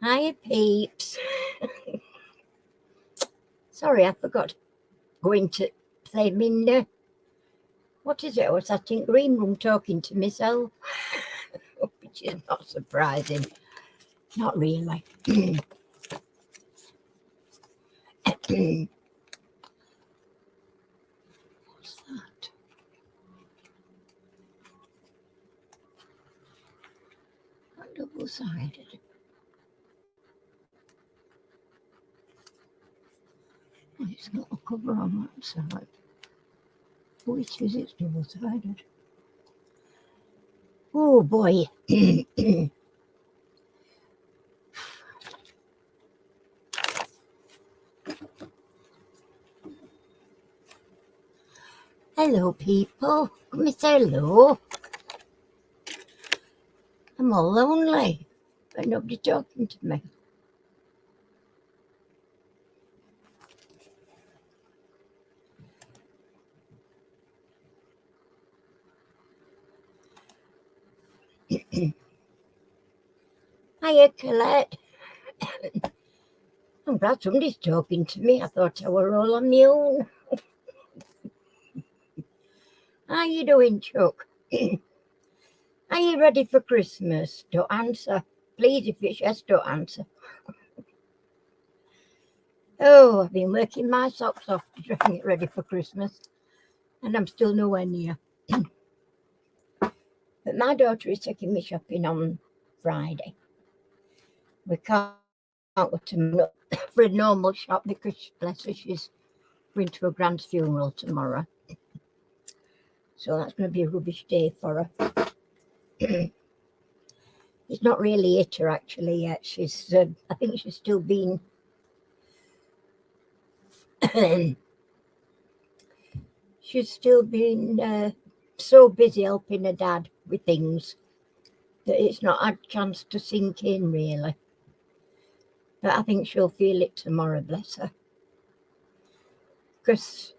Hiya, peeps. Sorry, I forgot going to play my, what is it? I was sat in green room talking to myself, which is not surprising. Not really. What's that? Not double-sided. Oh, it's got a cover on that side. Oh, it is, it's double-sided. Oh, boy. Hello, people. Come and say hello. I'm all lonely, but nobody talking to me. Hiya, Colette. I'm glad somebody's talking to me. I thought I were all on my own. How you doing, Chuck? Are you ready for Christmas? Don't answer. Please, if it's yes, don't answer. Oh, I've been working my socks off to try and get ready for Christmas, and I'm still nowhere near. But my daughter is taking me shopping on Friday. We can't go to for a normal shop because, bless her, she's going to a grand's funeral tomorrow. So that's going to be a rubbish day for her. It's not really hit her actually yet. She's, I think she's still been so busy helping her dad with things that it's not had a chance to sink in really. But I think she'll feel it tomorrow, bless her. Because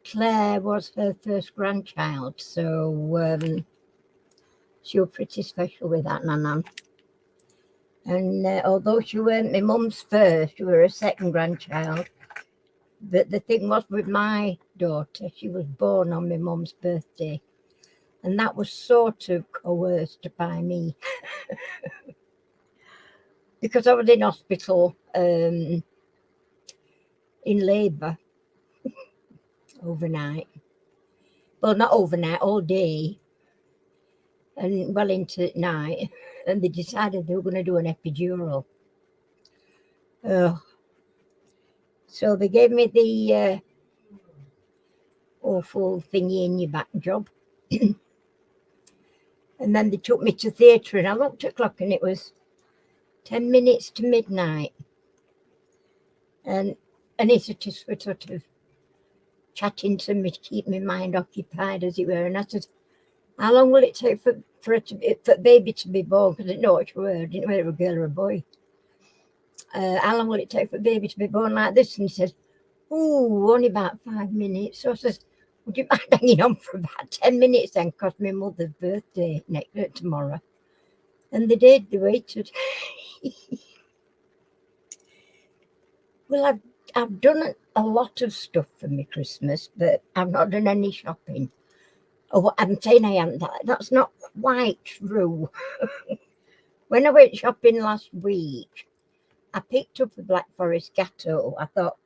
Claire was her first grandchild, so she was pretty special with that Nanan. And although she weren't my mum's first, she was her second grandchild. But the thing was with my daughter, she was born on my mum's birthday. And that was sort of coerced by me. Because I was in hospital in labour overnight. Well, not overnight, all day. And well into night. And they decided they were going to do an epidural. So they gave me the awful thingy in your back job. And then they took me to theatre, and I looked at the clock and it was 10 minutes to midnight. And anaesthetists were sort of chatting to me to keep my mind occupied, as it were. And I said, how long will it take for baby to be born? Because I didn't know what you were. I didn't know whether it was a girl or a boy. How long will it take for baby to be born like this? And he says, oh, only about 5 minutes. So I says, would you mind hanging on for about 10 minutes then? Because my mother's birthday tomorrow. And they did. They waited. Well, I've done a lot of stuff for me Christmas, but I've not done any shopping. Oh, I'm saying I haven't. That's not quite true. When I went shopping last week, I picked up a Black Forest Gateau. I thought,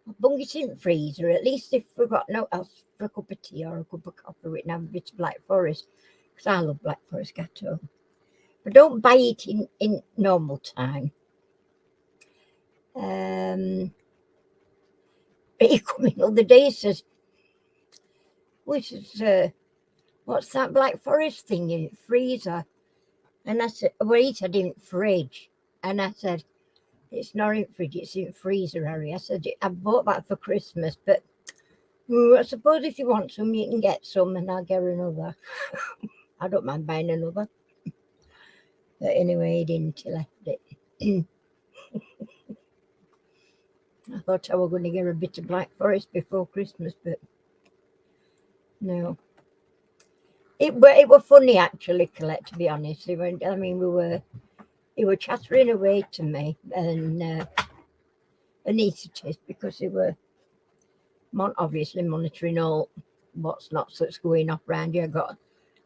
I'll bung it in the freezer. At least if we've got no else for a cup of tea or a cup of coffee, we can have a bit of Black Forest. Because I love Black Forest Gateau. But don't buy it in normal time. He come in the other day, says, which is, what's that Black Forest thing in the freezer? And I said, well, he said in fridge. And I said, it's not in fridge, it's in freezer, Harry. I said, I bought that for Christmas, but I suppose if you want some, you can get some and I'll get another. I don't mind buying another. But anyway, he didn't, he left it. I thought I was going to get a bit of Black Forest before Christmas, but no. It were funny actually, Colette, to be honest. We were he were chattering away to me and anaesthetists because they were obviously monitoring all what's not that's going off around you. I got a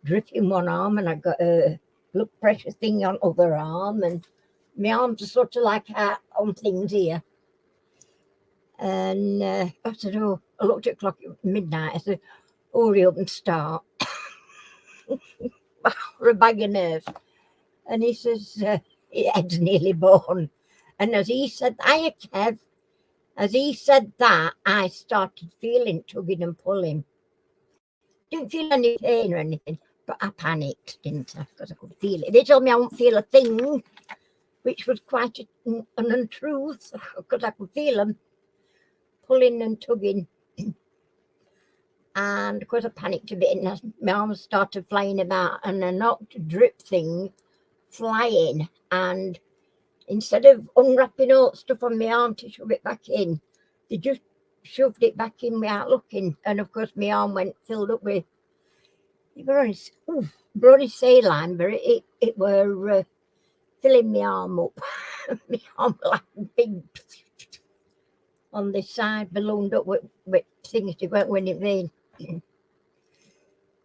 drip in one arm and I got a blood pressure thing on other arm, and my arms are sort of like out on things here. And I said, oh, I looked at the clock at midnight. I said, hurry up and start. For a bag of nerves. And he says, his head's nearly born. And as he said, hiya, Kev, as he said that, I started feeling tugging and pulling. Didn't feel any pain or anything, but I panicked, didn't I? Because I could feel it. They told me I wouldn't feel a thing, which was quite an untruth, because I could feel them pulling and tugging. And of course I panicked a bit, and my arms started flying about, and I knocked a drip thing flying, and instead of unwrapping all stuff on my arm to shove it back in, they just shoved it back in without looking. And of course my arm went filled up with, it were only saline, but it were filling my arm up. My arm like big on this side, ballooned up with things to go when it rained.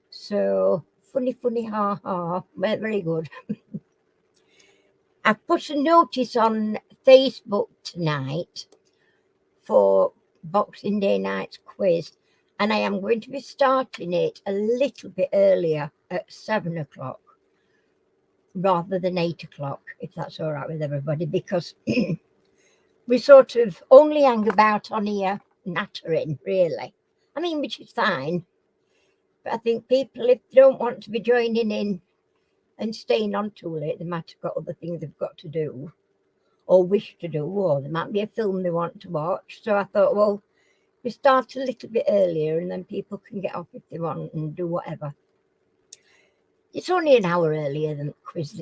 So funny, ha ha, very good. I've put a notice on Facebook tonight for Boxing Day night's quiz, and I am going to be starting it a little bit earlier at 7 o'clock rather than 8 o'clock, if that's all right with everybody, because we sort of only hang about on here nattering, really. I mean, which is fine, but I think people, if they don't want to be joining in and staying on too late, they might have got other things they've got to do or wish to do, or there might be a film they want to watch. So I thought, well, we start a little bit earlier and then people can get off if they want and do whatever. It's only an hour earlier than the quiz,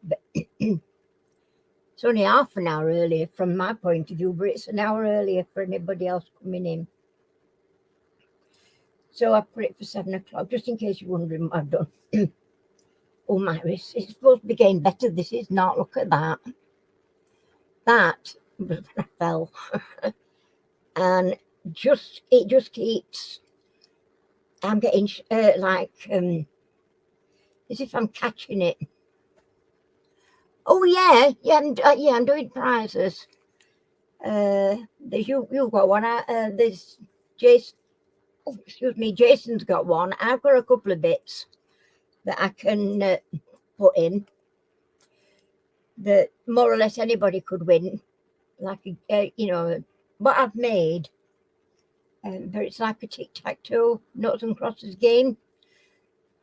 but it's only half an hour earlier from my point of view, but it's an hour earlier for anybody else coming in. So I put it for 7 o'clock, just in case you're wondering what I've done. Oh my wrist, it's supposed to be getting better. This is not. Look at that. That was when I fell. And it just keeps, I'm getting as if I'm catching it. Oh yeah, I'm doing prizes. There's you've got one. There's Jason. Oh, excuse me, Jason's got one. I've got a couple of bits that I can put in that more or less anybody could win, like what I've made. But it's like a tic-tac-toe, noughts and crosses game.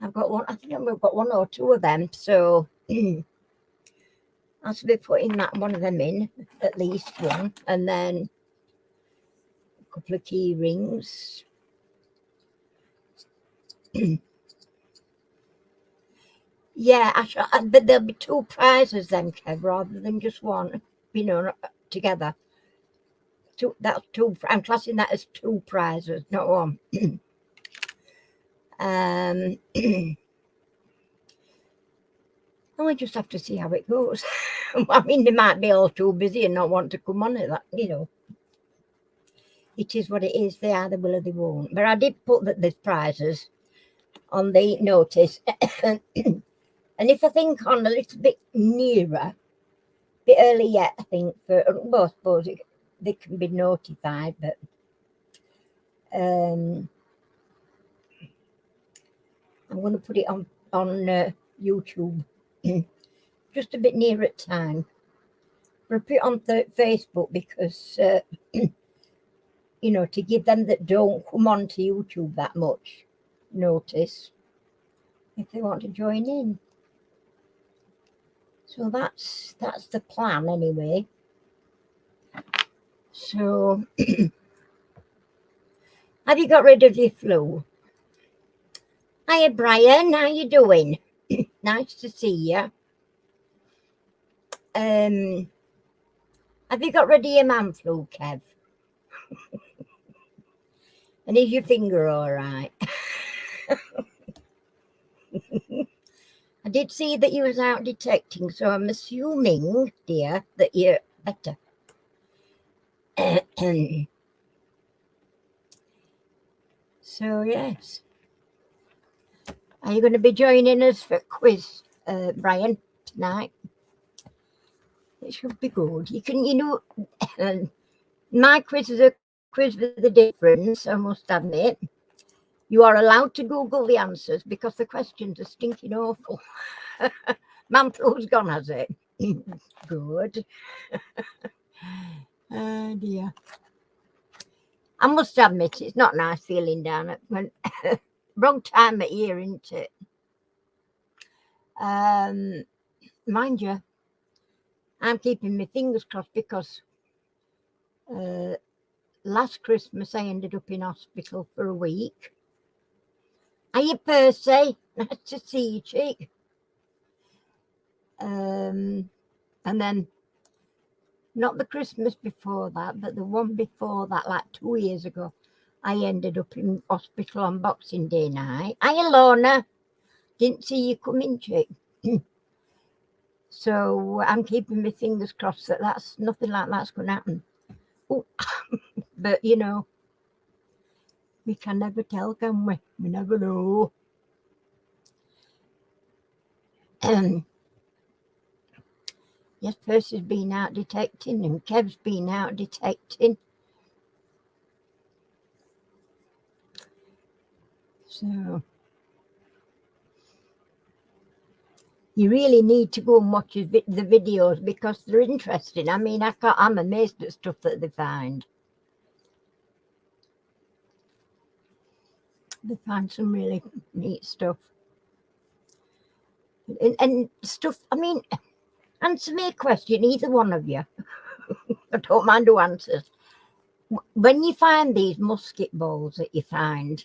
I've got one. I think I've got one or two of them. So I'll be putting one of them in, at least one, and then a couple of key rings. Yeah, but there'll be two prizes then, Kev, rather than just one, together. That's two. I'm classing that as two prizes, not one. I just have to see how it goes. I mean, they might be all too busy and not want to come on it. That it is what it is. They either will or they won't. But I did put that there's prizes on the notice. And if I think on a little bit nearer, a bit early yet, I think, I suppose they can be notified, but I'm going to put it on YouTube just a bit nearer at time. But I put it on Facebook because, to give them that don't come on to YouTube that much notice if they want to join in. So that's the plan anyway. So have you got rid of your flu? Hiya, Brian. How you doing? Nice to see you. Have you got rid of your man flu, Kev? And is your finger all right? I did see that you was out detecting, so I'm assuming, dear, that you're better. So, yes. Are you going to be joining us for quiz, Brian, tonight? It should be good. You can, my quiz is a quiz with a difference, I must admit. You are allowed to Google the answers because the questions are stinking awful. Mantlow's gone, has it? Good. Oh dear. I must admit, it's not nice feeling down at when wrong time of year, isn't it? Mind you, I'm keeping my fingers crossed because last Christmas I ended up in hospital for a week. Are you Percy? Nice to see you, chick. And then not the Christmas before that, but the one before that, like 2 years ago, I ended up in hospital on Boxing Day night. Hiya, Lorna. Didn't see you coming, chick. So I'm keeping my fingers crossed that that's nothing like that's going to happen. Ooh. But, we can never tell, can we? We never know. Yes, Percy's been out detecting and Kev's been out detecting. So you really need to go and watch the videos because they're interesting. I mean, I'm amazed at stuff that they find. They find some really neat stuff. And stuff, I mean, answer me a question, either one of you. I don't mind who answers. When you find these musket balls that you find,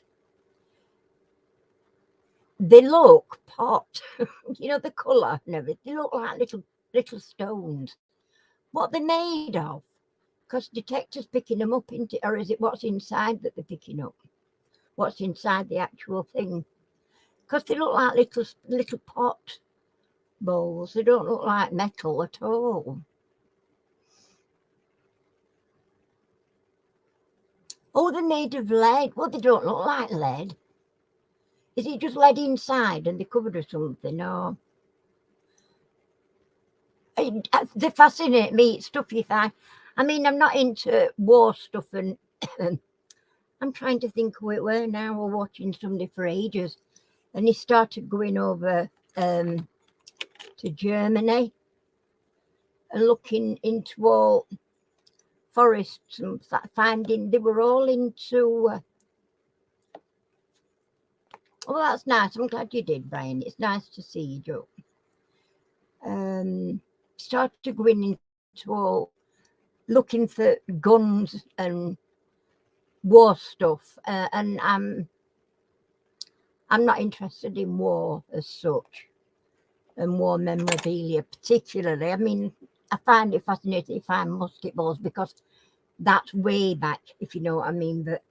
they look pot. The colour and everything. They look like little stones. What they're made of? Because detectives picking them up, or is it what's inside that they're picking up? What's inside the actual thing? Because they look like little pot bowls. They don't look like metal at all. Oh, they're made of lead. Well, they don't look like lead. Is it just lead inside and they're covered with something? Or they fascinate me. It's stuff you find. I mean, I'm not into war stuff, and I'm trying to think who it were now. We're watching somebody for ages, and he started going over to Germany and looking into all forests and finding they were all into. Oh, that's nice. I'm glad you did, Brian. It's nice to see you, Joe. Started going into all looking for guns and war stuff, and I'm not interested in war as such, and war memorabilia particularly. I mean, I find it fascinating to find musket balls because that's way back, if you know what I mean. But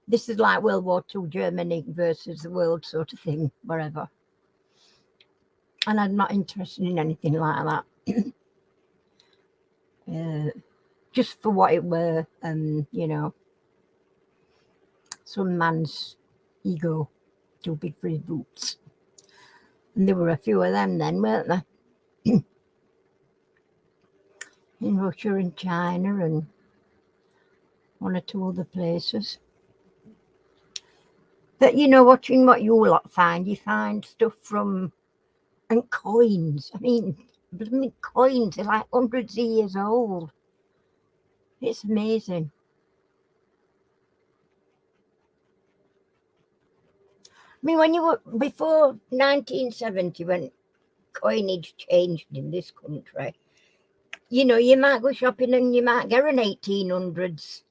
this is like World War II Germany versus the world sort of thing, wherever. And I'm not interested in anything like that. Just for what it were, some man's ego too big for his boots. And there were a few of them then, weren't there? In Russia and China and one or two other places. But watching what you lot find, you find stuff from, and coins. I mean, coins are like hundreds of years old. It's amazing. I mean, when you were before 1970, when coinage changed in this country, you might go shopping and you might get an 1800s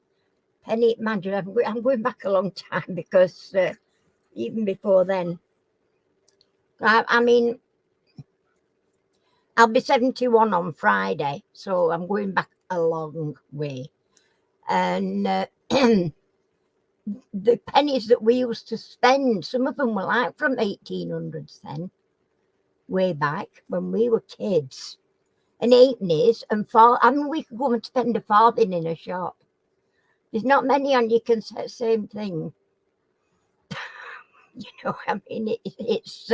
penny. Imagine, I'm going back a long time because even before then, I mean, I'll be 71 on Friday, so I'm going back a long way. And the pennies that we used to spend, some of them were like from 1800s then, way back when we were kids. And halfpennies and I mean, we could go and spend a farthing in a shop. There's not many on you can say the same thing. You know, I mean, it's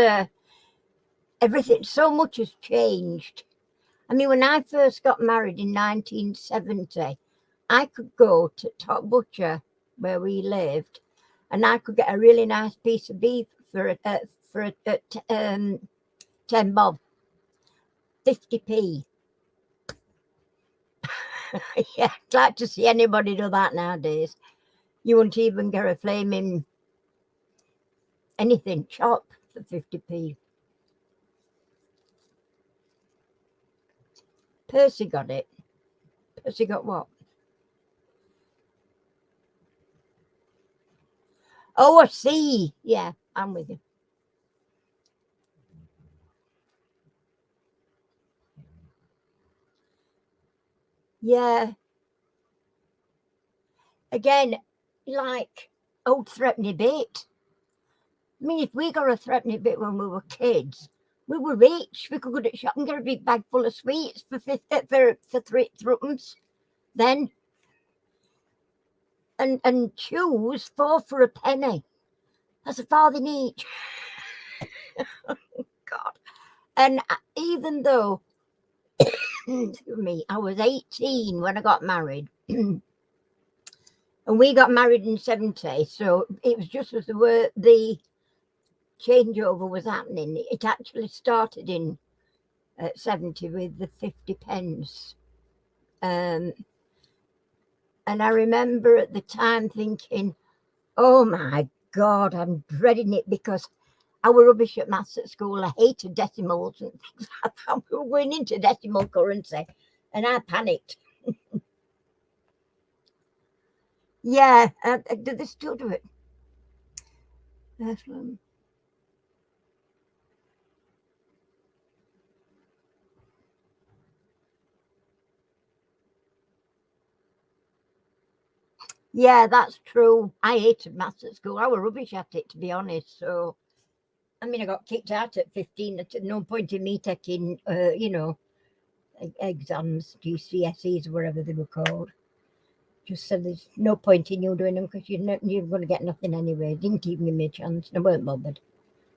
everything, so much has changed. I mean, when I first got married in 1970, I could go to Top Butcher where we lived, and I could get a really nice piece of beef for 10 bob, 50p. Yeah, I'd like to see anybody do that nowadays. You wouldn't even get a flaming anything chop for 50p. Percy got it. Percy got what? Oh, I see. Yeah, I'm with you. Yeah. Again, like old threepenny bit. I mean, if we got a threepenny bit when we were kids, we were rich. We could go to the shop and get a big bag full of sweets for 3 threepence then, and choose 4 for a penny. That's a farthing each. God. And even though, excuse me, I was 18 when I got married, and we got married in 70, so it was just as the changeover was happening. It actually started in 70 with the 50 pence. And I remember at the time thinking, oh my God, I'm dreading it, because I was rubbish at maths at school. I hated decimals and things like that. We were going into decimal currency, and I panicked. Yeah, do they still do it? That's one. Yeah, that's true. I hated maths at school. I was rubbish at it, to be honest. So, I mean, I got kicked out at 15. There's no point in me taking, exams, GCSEs, or whatever they were called. Just said there's no point in you doing them, because you're going to get nothing anyway. Didn't even give me a chance. I weren't bothered.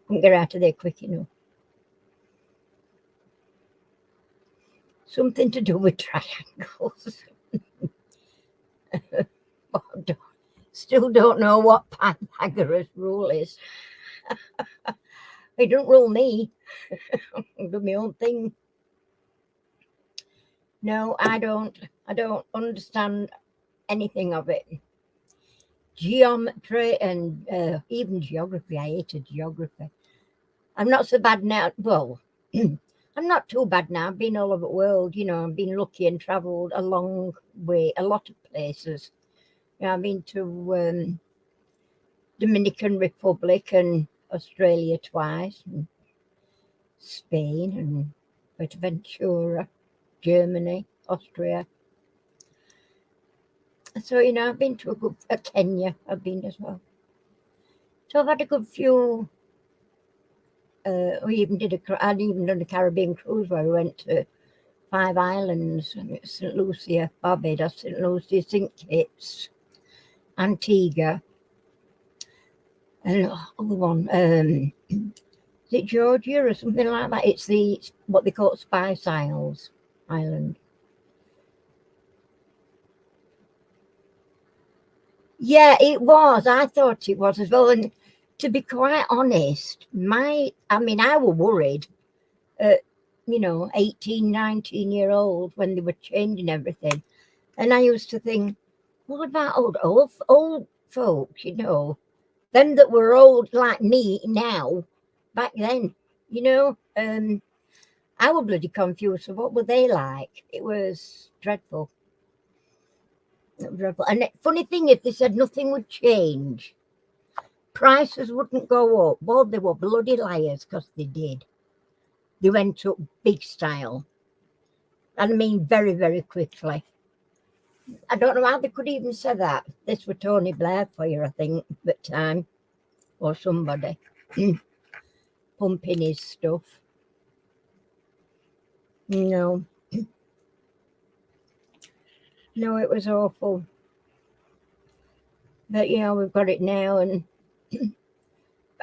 Couldn't get out of there quick enough. Something to do with triangles. Still don't know what Pythagoras rule is. It don't rule me. I do my own thing. No, I don't understand anything of it. Geometry and even geography. I hated geography. I'm not so bad now. Well, I'm not too bad now. I've been all over the world. You know, I've been lucky and travelled a long way, a lot of places. You know, I've been to Dominican Republic and Australia twice, and Spain, and Ventura, Germany, Austria. So, you know, I've been to a Kenya, I've been as well. So I've had a good few. I'd even done a Caribbean cruise where we went to 5 islands: St. Lucia, Barbados, St. Lucia, St. Kitts, Antigua, and other one. Is it Georgia or something like that? It's what they call Spice Isles Island. Yeah, it was. I thought it was as well. And to be quite honest, I was worried at, 18, 19-year-old when they were changing everything. And I used to think, what about old folks, them that were old like me now, back then, I was bloody confused. So what were they like? It was dreadful. Dreadful. And the funny thing is, they said nothing would change. Prices wouldn't go up. Well, they were bloody liars, because they did. They went up big style. And I mean very, very quickly. I don't know how they could even say that. This were Tony Blair for you, I think, at the time, or somebody pumping his stuff. No, no, it was awful. But yeah, we've got it now, and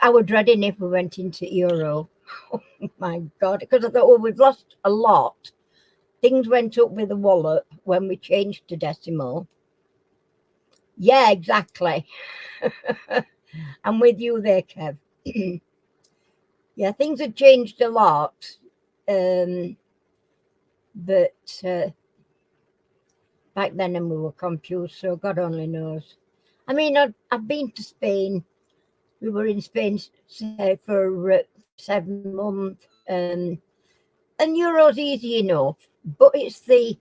I was dreading if we went into Euro. Oh my God, because I thought, well, we've lost a lot. Things went up with a wallop when we changed to decimal. Yeah, exactly. I'm with you there, Kev. Yeah, things had changed a lot. But back then and we were confused, so God only knows. I mean, I've been to Spain. We were in Spain, say, for 7 months. And Euro's easy enough, but it's the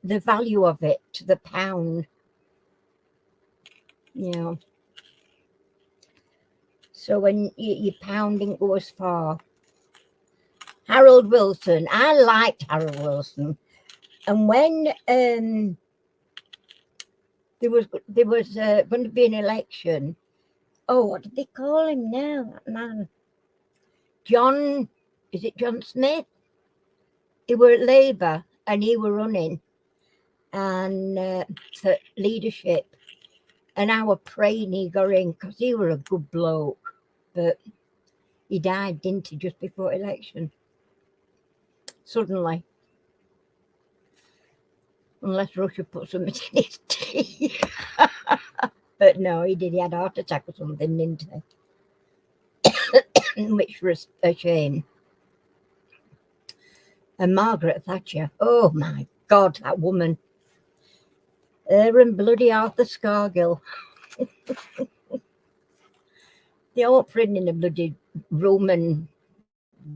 value of it to the pound. You know. So when your pounding goes far. Harold Wilson, I liked Harold Wilson. And when there was going to be an election, oh, what did they call him now, that man? Is it John Smith? He were at Labour and he were running and for leadership. And I were praying he got in because he were a good bloke. But he died, didn't he, just before election? Suddenly. Unless Russia put something in his tea. But no, he did. He had a heart attack or something, didn't he? Which was a shame. And Margaret Thatcher, oh my God, that woman. Her and bloody Arthur Scargill. They all putting in a bloody room and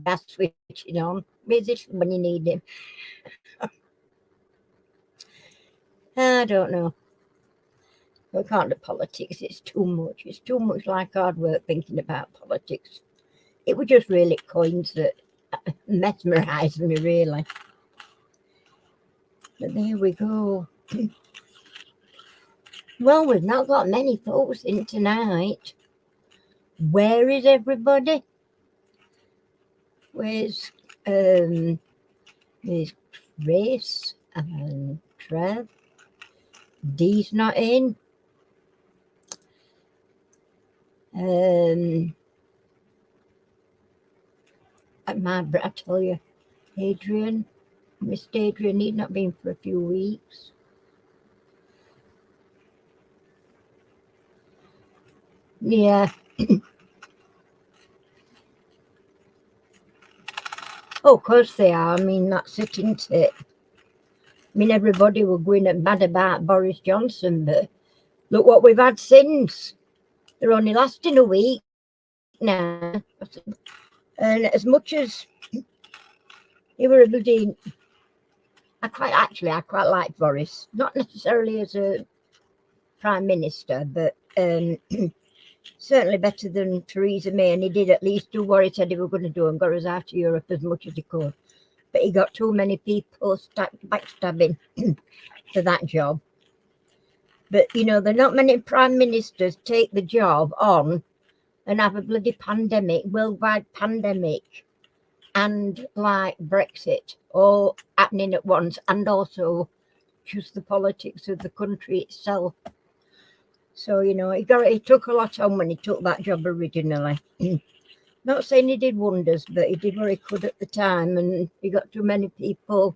gas switching on. Where's it when you need him? I don't know. We can't do politics. It's too much. It's too much like hard work thinking about politics. It was just really coins that mesmerised me, really. But there we go. Well, we've not got many folks in tonight. Where is everybody? Where's Grace and Trev? Dee's not in. I tell you, Adrian, Miss Adrian, he'd not been for a few weeks. Yeah. Oh, of course they are. I mean, that's it, isn't it? I mean, everybody will go in and mad about Boris Johnson, but look what we've had since. They're only lasting a week now. And as much as he were a bloody... I quite like Boris. Not necessarily as a Prime Minister, but certainly better than Theresa May, and he did at least do what he said he was going to do and got us out of Europe as much as he could. But he got too many people backstabbing for that job. But, you know, there are not many prime ministers take the job on and have a bloody pandemic, worldwide pandemic, and like Brexit all happening at once, and also just the politics of the country itself. So, you know, he took a lot on when he took that job originally. Not saying he did wonders, but he did what he could at the time, and he got too many people,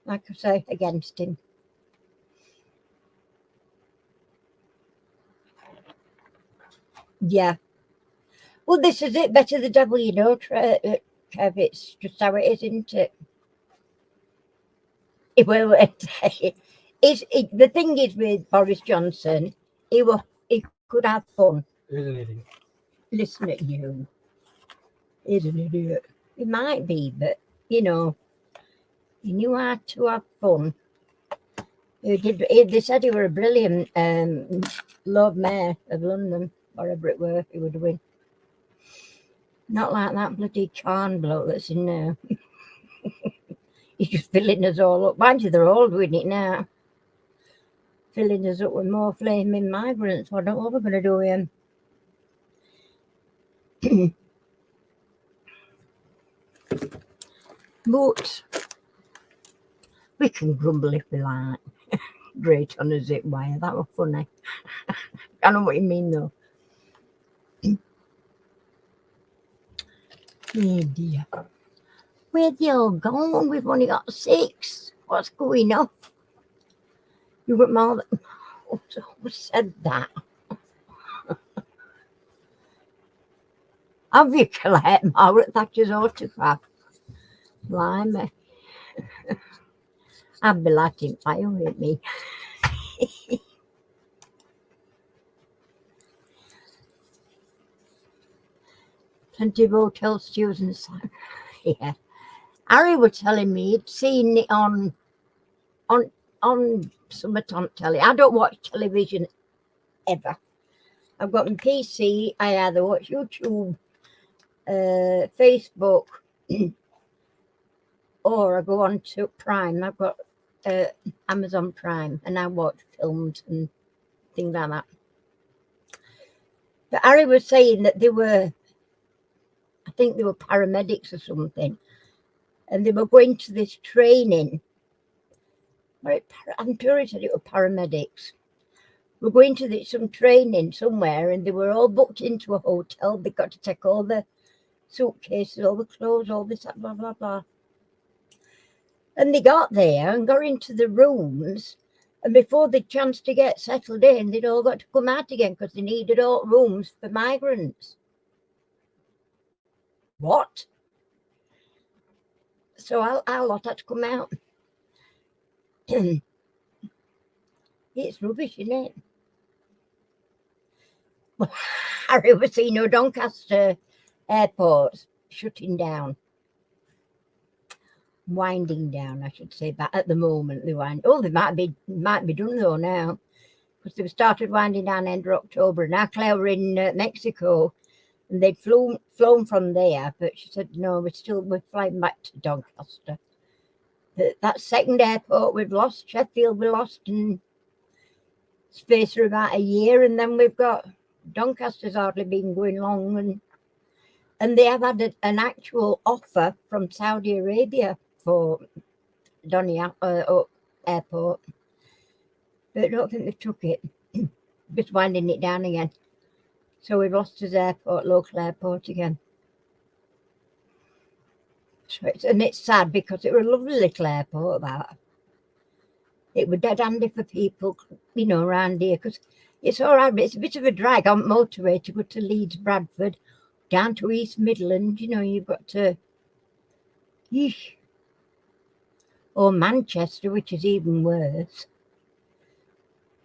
like I say, against him. Yeah. Well, this is it. Better the devil you know, Trev. It's just how it is, isn't it? The thing is with Boris Johnson, he could have fun. He's an idiot. Listen at you. He's an idiot. He might be, but, you know, he knew how to have fun. They said he were a brilliant Lord Mayor of London, wherever it were he would win. Not like that bloody Khan bloke that's in there. He's just filling us all up. Mind you, they're all doing it now. filling us up with more flaming migrants. I don't know what we're going to do with them. But we can grumble if we like. Great on a zip wire. That was funny. I know what you mean, though. Oh dear. Where'd they all gone? We've only got 6. What's going on? You got more than... Who said that? Have you collect Margaret Thatcher's autograph? Blimey. I'd be lighting fire with me. Plenty of hotel students. Yeah. Harry was telling me he'd seen it on Summerton telly. I don't watch television ever. I've got my PC. I either watch YouTube, Facebook, or I go on to Prime. I've got Amazon Prime, and I watch films and things like that. But Harry was saying that I think they were paramedics or something, and they were going to this training. I'm sure he said it were paramedics. We're going to some training somewhere, and they were all booked into a hotel. They got to take all the suitcases, all the clothes, all this, blah, blah, blah. And they got there and got into the rooms, and before they'd chance to get settled in, they'd all got to come out again because they needed all rooms for migrants. What? So our lot had to come out. It's rubbish, isn't it? Well, Harry was seeing Doncaster airports shutting down. Winding down, I should say, but at the moment they wind. Oh, they might be done though now, because they've started winding down end of October. Now Claire were in Mexico, and they'd flown from there, but she said no, we're flying back to Doncaster. That second airport we've lost, Sheffield, we lost in space for about a year, and then we've got Doncaster's hardly been going long, and they have had an actual offer from Saudi Arabia for Donny Airport, but I don't think they took it. Just winding it down again. So we've lost his airport, local airport again. So it's sad because it was a lovely little airport. That it was dead handy for people, around here, because it's all right, but it's a bit of a drag on motorway to go to Leeds, Bradford, down to East Midlands. You've got to, or Manchester, which is even worse.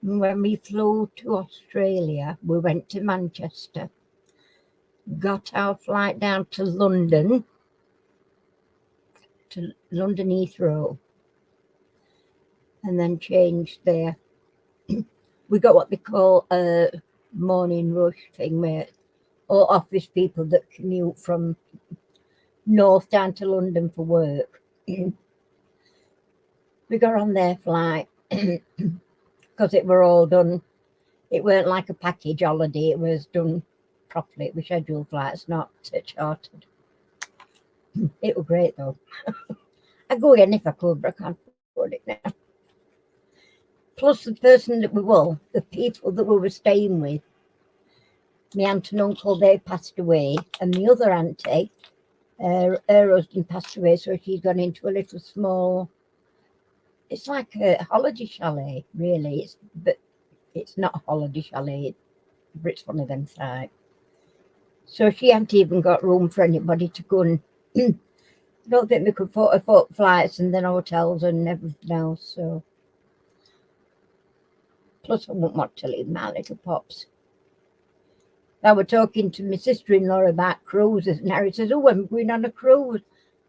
When we flew to Australia, we went to Manchester, got our flight down to London Heathrow, and then changed there. We got what they call a morning rush thing, where all office people that commute from north down to London for work. We got on their flight because it were all done. It weren't like a package holiday. It was done properly. It was scheduled flights, not chartered. It was great though. I'd go again if I could, but I can't afford it now. Plus the people that we were staying with, my aunt and uncle, they passed away, and the other auntie, her husband passed away, so she's gone into a little small, it's like a holiday chalet, really. But it's not a holiday chalet, but it's one of them type. So she hadn't even got room for anybody to go, and I don't think we could afford flights and then hotels and everything else. So plus I wouldn't want to leave my little pops. I was talking to my sister-in-law about cruises, and Harry says, "Oh, I'm going on a cruise."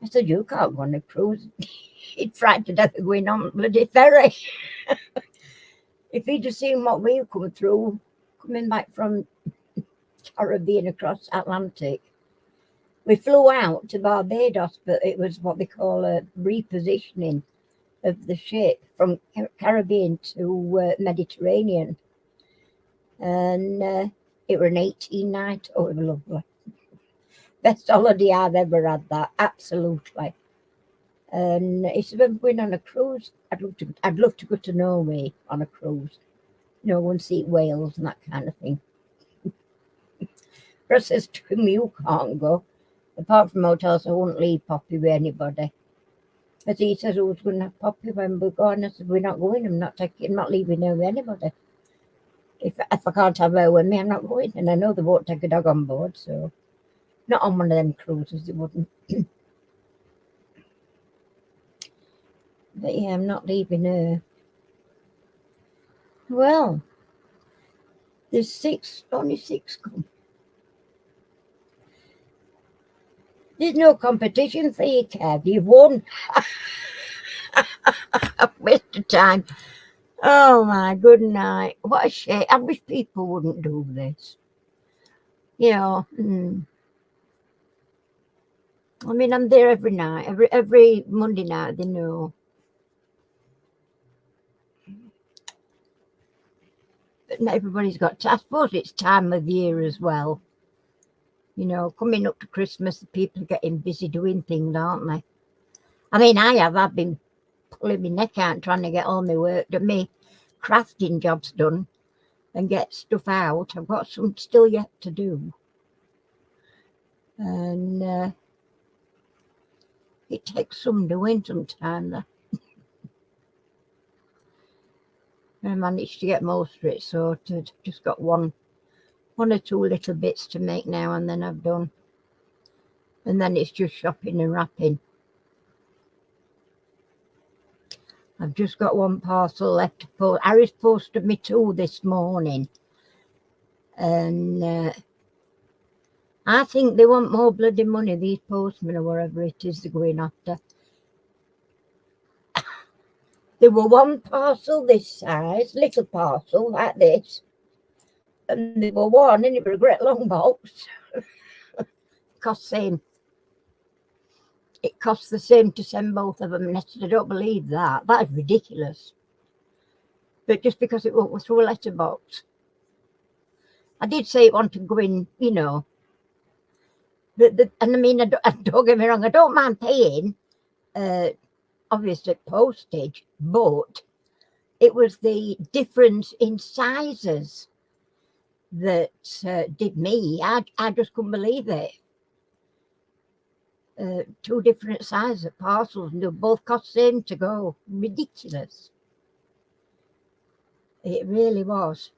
I said, "You can't go on a cruise." He'd frightened to death of going on bloody ferry. If he'd have seen what we've come through, coming back from Caribbean across Atlantic. We flew out to Barbados, but it was what they call a repositioning. of the ship from Caribbean to Mediterranean. And it were an 18-night. Oh, it was lovely. Best holiday I've ever had, that, absolutely. And he said, when we're going on a cruise, I'd love to go to Norway on a cruise. You know, and see whales and that kind of thing. But I says to him, you can't go. Apart from hotels, I won't leave Poppy with anybody. As he says, who's going to have Poppy when we're going? I said, we're not going. I'm not leaving her with anybody. If I can't have her with me, I'm not going. And I know they won't take a dog on board, so not on one of them cruises, they wouldn't. But yeah, I'm not leaving her. Well, there's only six come. There's no competition for you, Kev. You've won. I've wasted time. Oh my good night. What a shame. I wish people wouldn't do this. You know. I mean, I'm there every night. Every Monday night, they know. But not everybody's got. I suppose it's time of year as well. You know, coming up to Christmas, the people are getting busy doing things, aren't they? I mean, I've been pulling my neck out trying to get all my work done, my crafting jobs done and get stuff out. I've got some still yet to do. And it takes some doing sometimes. I managed to get most of it sorted. Just got one or two little bits to make now, and then I've done. And then it's just shopping and wrapping. I've just got one parcel left to post. Harry's posted me two this morning. And I think they want more bloody money, these postmen or whatever it is they're going after. There were one parcel this size, little parcel like this. And there were one, and it was a great long box. Cost same. It costs the same to send both of them. And I said, I don't believe that. That is ridiculous. But just because it won't go through a letterbox. I did say it wanted to go in, you know. And I mean, don't get me wrong, I don't mind paying, obviously, postage, but it was the difference in sizes that did me. I just couldn't believe it. Two different sizes of parcels, and they both cost the same to go. Ridiculous. It really was.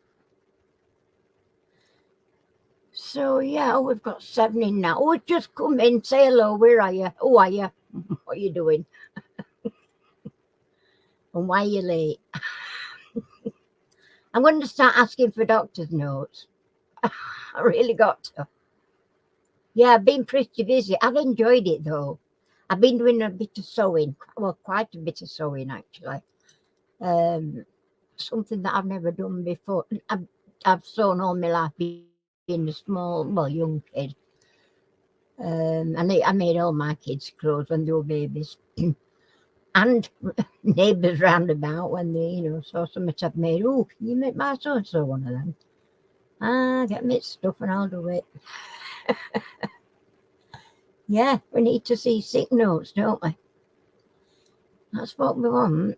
So yeah, we've got 7 in now. Oh, just come in, say hello. Where are you? Who are you? What are you doing? And why are you late? I'm going to start asking for doctor's notes. I really got to. Yeah, I've been pretty busy. I've enjoyed it though. I've been doing a bit of sewing. Well, quite a bit of sewing actually. Something that I've never done before. I've sewn all my life being a small, well, young kid. I made all my kids' clothes when they were babies. And neighbours round about when they, you know, saw something I've made. Oh, can you make my so-and-so one of them? Get me stuff and I'll do it. Yeah, we need to see sick notes, don't we? That's what we want.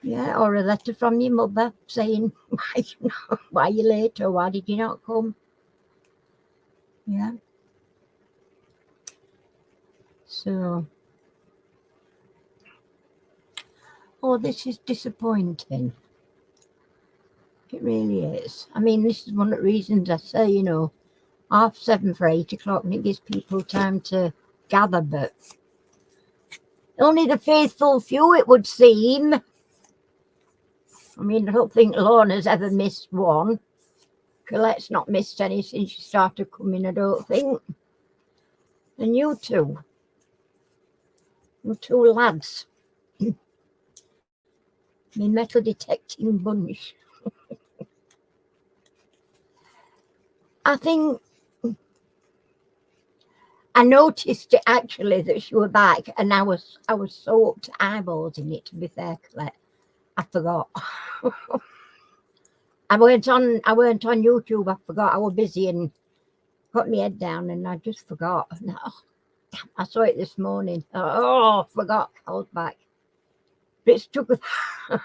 Yeah, or a letter from your mother saying, why are you late or why did you not come? Yeah. So, oh, this is disappointing. It really is. I mean, this is one of the reasons I say, you know, 7:30 for 8 o'clock, and it gives people time to gather, but only the faithful few, it would seem. I mean, I don't think Lorna's ever missed one. Colette's not missed any since she started coming, I don't think. And you two lads. My metal detecting bunch. I noticed it actually that she were back, and I was so up to eyeballs in it. To be fair, Colette, I forgot. I weren't on YouTube. I forgot. I was busy and got my head down, and I just forgot. And, oh, damn, I saw it this morning. Oh, forgot I was back. But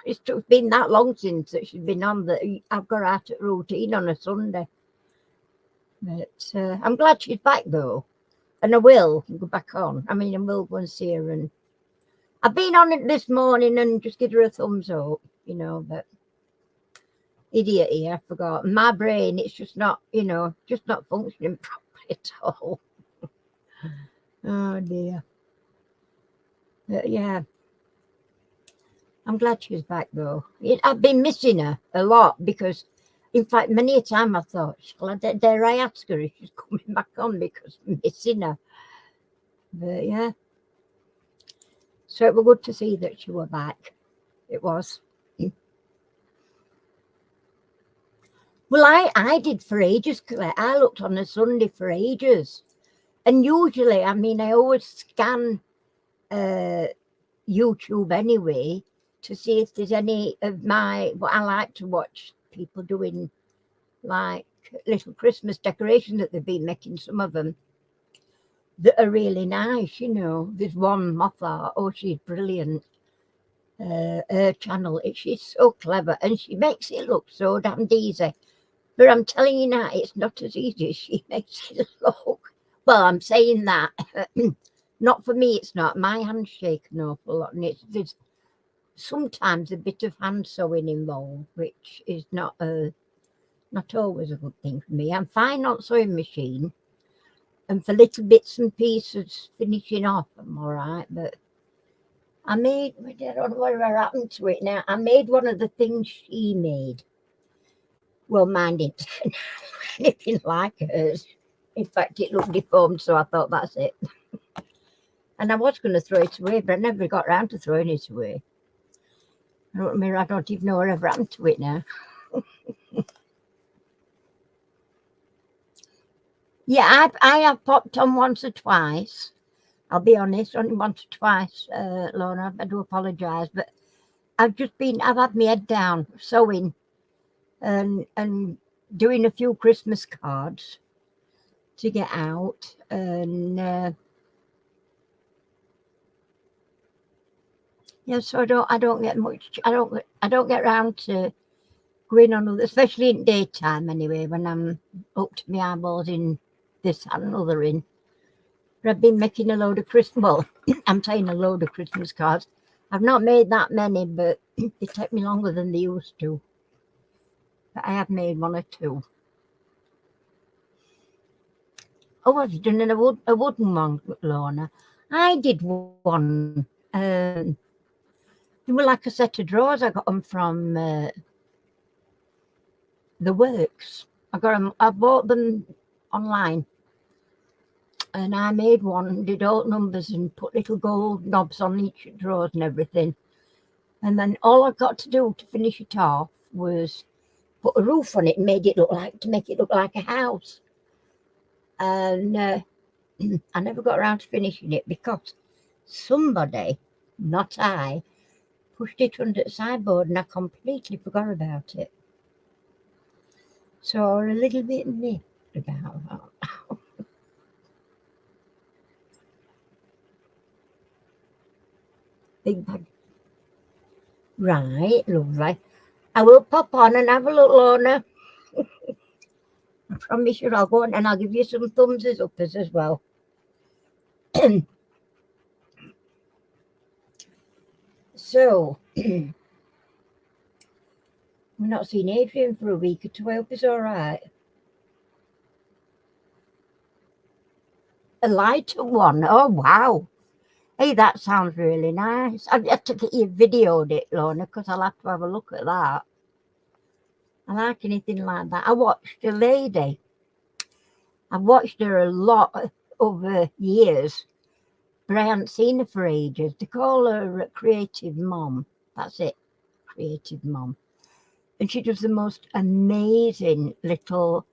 it's been that long since that she's been on that I've got her out at routine on a Sunday. But I'm glad she's back though, and I will go back on. I mean, I will go and see her, and I've been on it this morning and just give her a thumbs up, you know. But idiot here, I forgot. My brain, it's just not, you know, just not functioning properly at all. Oh dear. But yeah. I'm glad she's back though. I've been missing her a lot because, in fact, many a time I thought, dare I ask her if she's coming back on because I'm missing her. But yeah. So it was good to see that she was back. It was. Well, I did for ages, Colette. I looked on a Sunday for ages. And usually, I mean, I always scan YouTube anyway, to see if there's any of what I like to watch people doing, like little Christmas decorations that they've been making, some of them that are really nice, you know. There's one I thought, oh, she's brilliant. Her channel, she's so clever and she makes it look so damn easy. But I'm telling you now, it's not as easy as she makes it look. Well, I'm saying that. Not for me, it's not. My hands shake an awful lot, and there's sometimes a bit of hand sewing involved, which is not always a good thing for me. I'm fine on sewing machine, and for little bits and pieces finishing off, I'm all right. But I don't know whatever happened to it now. I made one of the things she made. Well, mine didn't anything like hers. In fact, it looked deformed, so I thought that's it. And I was going to throw it away, but I never got round to throwing it away. I don't even know whatever happened to it now. Yeah, I have popped on once or twice. I'll be honest, only once or twice, Lorna. I do apologise, but I've had my head down sewing and doing a few Christmas cards to get out, and yeah, so I don't get much. I don't get round to going on, especially in daytime anyway, when I'm up to my eyeballs in this and another in. But I've been making a load of I'm saying a load of Christmas cards. I've not made that many, but they take me longer than they used to. But I have made one or two. Oh, have you done a wooden one, Lorna? I did one. They were like a set of drawers. I got them from the Works. I bought them online, and I made one, did all numbers and put little gold knobs on each drawers and everything. And then all I got to do to finish it off was put a roof on it and make it look like a house. And I never got around to finishing it because somebody, not I, pushed it under the sideboard and I completely forgot about it. So a little bit miffed about that. Big bag. Right, lovely. I will pop on and have a look, Lorna. I promise you I'll go on and I'll give you some thumbs up as well. So, we've not seen Adrian for a week or two. I hope he's all right. A lighter one. Oh, wow. Hey, that sounds really nice. I'd have to get you videoed it, Lorna, because I'll have to have a look at that. I like anything like that. I watched a lady. I've watched her a lot over years, but I hadn't seen her for ages. They call her a Creative Mom. That's it, Creative Mom. And she does the most amazing little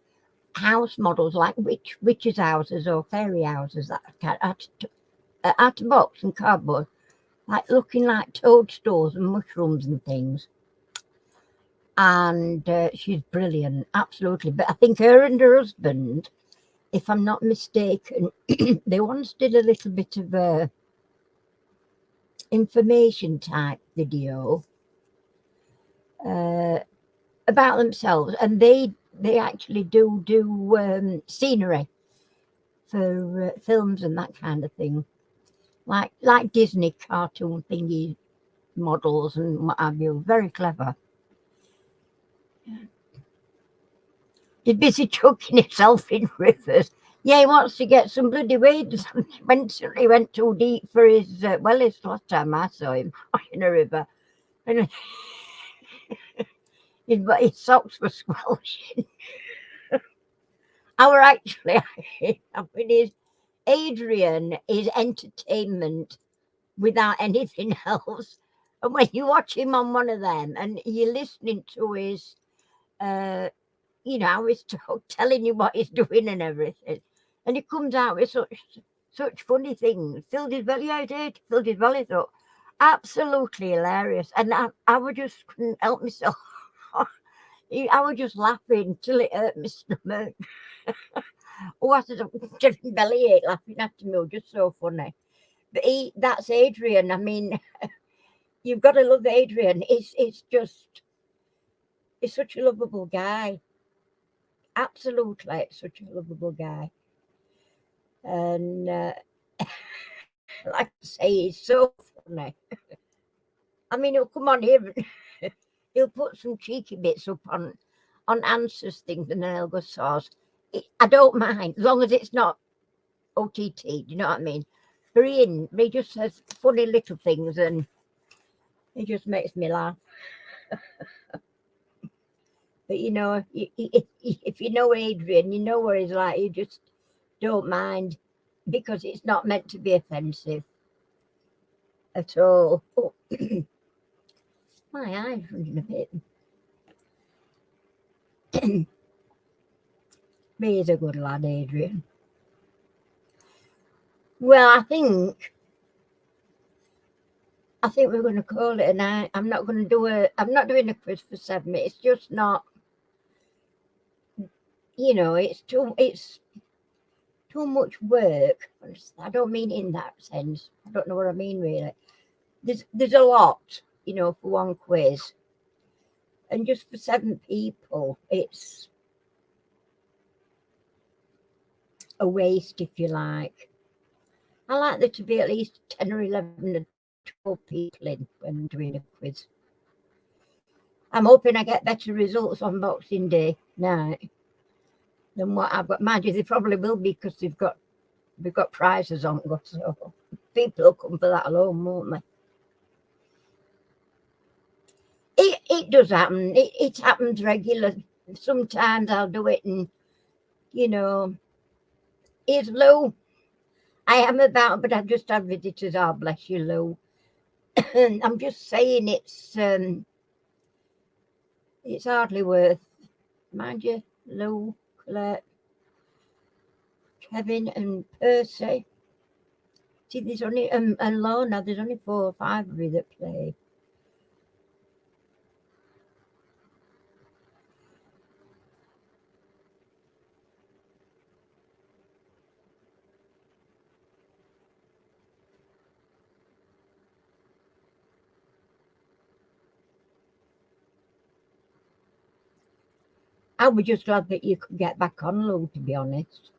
house models, like witches' houses or fairy houses, that out of box and cardboard, like looking like toadstools and mushrooms and things. And she's brilliant, absolutely. But I think her and her husband, if I'm not mistaken, they once did a little bit of a information type video about themselves, and they actually do scenery for films and that kind of thing, like Disney cartoon thingy models and what have you. Very clever. He's busy chucking himself in rivers. Yeah, he wants to get some bloody wages. He went too deep for his, his last time I saw him in a river. And his socks were squelching. Our actually, I mean, Adrian is entertainment without anything else. And when you watch him on one of them and you're listening to his, he's telling you what he's doing and everything, and he comes out with such funny things. Filled his belly out, filled his belly up. Absolutely hilarious. And I would just couldn't help myself. I was just laughing till it hurt my stomach. Oh, I said, I'm getting bellyache laughing at me. Oh, just so funny. But that's Adrian. I mean, you've got to love Adrian. He's such a lovable guy. Absolutely, such a lovable guy. And like I say, he's so funny. I mean, he'll come on here and he'll put some cheeky bits up on answers things, and then he'll go sauce. I don't mind as long as it's not OTT. Do you know what I mean? But he just says funny little things, and it just makes me laugh. But if you know Adrian, you know what he's like. You just don't mind, because it's not meant to be offensive at all. Oh, my eyes running a bit. But he's a good lad, Adrian. Well, I think we're going to call it a night. I'm not doing a quiz for 7 minutes. It's just not. It's too much work. I don't mean in that sense. I don't know what I mean really. There's a lot, for one quiz, and just for 7 people, it's a waste, if you like. I like there to be at least 10 or 11 or 12 people in when doing a quiz. I'm hoping I get better results on Boxing Day night than what I've got. Mind you, they probably will be, because we've got prizes on, so people will come for that alone, won't they? It does happen. It happens regular. Sometimes I'll do it, and here's Lou. I am about, but I've just had visitors. Oh, bless you, Lou. I'm just saying it's hardly worth. Mind you, Lou, Colette, Kevin, and Percy. See, there's only and Lorna. There's only 4 or 5 of you that play. I was just glad that you could get back on, Lou, to be honest.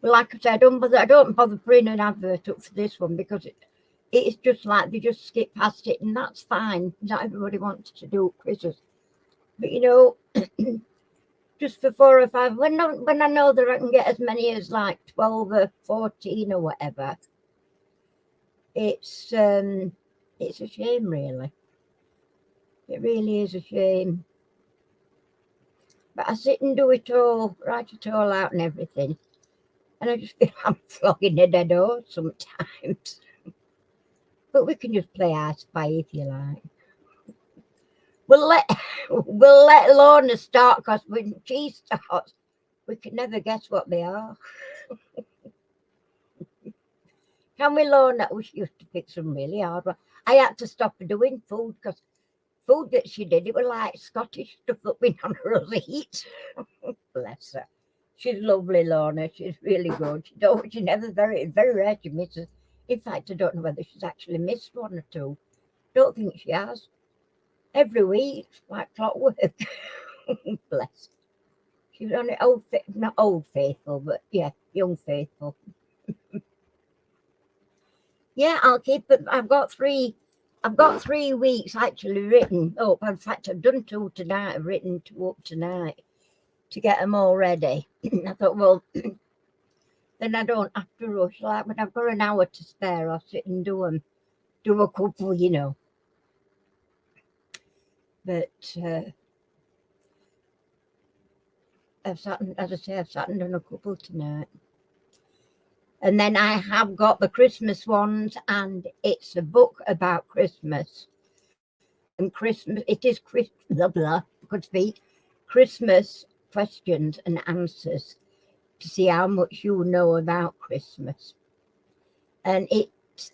Well, like I said, I don't bother putting an advert up for this one, because it's just like they just skip past it, and that's fine. Not everybody wants to do quizzes. But just for 4 or 5, when I know that I can get as many as like 12 or 14 or whatever, it's a shame, really. It really is a shame. But I sit and do it all, write it all out and everything, and I just feel I'm flogging a dead horse sometimes. But we can just play I Spy if you like. We'll let we'll let Lorna start, because when she starts, we can never guess what they are. Can we, Lorna? We used to pick some really hard ones. I had to stop her doing food, because food that she did, it was like Scottish stuff that we none of us eat. Bless her. She's lovely, Lorna. She's really good. She never very rare she misses. In fact, I don't know whether she's actually missed one or two. Don't think she has. Every week, like clockwork. Bless. She's only not old faithful, but yeah, young faithful. Yeah, I'll keep it. I've got 3 weeks actually written up. In fact, I've done 2 tonight. I've written 2 up tonight to get them all ready. I thought, well, then I don't have to rush. Like when I've got an hour to spare, I'll sit and do them. Do a couple, you know. But I've sat, as I say, I've sat and done a couple tonight. And then I have got the Christmas ones, and it's a book about Christmas. And Christmas, it is blah blah, could speak, Christmas questions and answers to see how much you know about Christmas. And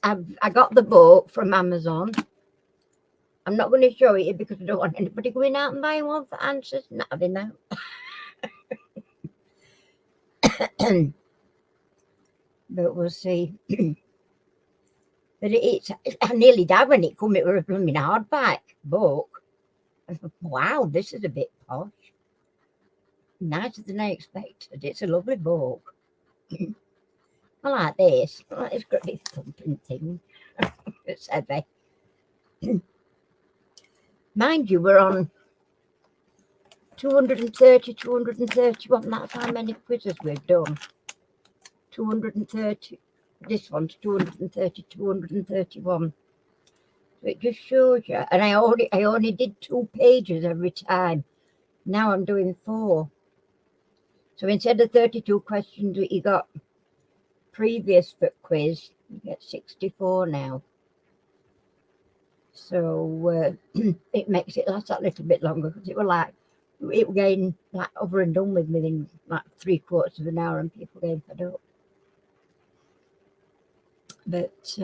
I got the book from Amazon. I'm not going to show it because I don't want anybody going out and buying one for answers. Not having that. But we'll see. But I nearly died when it come. It was a blooming hardback book. I thought, wow, this is a bit posh. Nicer than I expected. It's a lovely book. I like this. I like this great thumping thing. It's heavy. Mind you, we're on 230, 231. That's how many quizzes we've done. 230. This one's 230, 231. So it just shows you. And I only did 2 pages every time. Now I'm doing 4. So instead of 32 questions that you got previous for quiz, you get 64 now. So it makes it last that little bit longer, because it was getting like over and done with within like 3/4 of an hour, and people getting fed up. But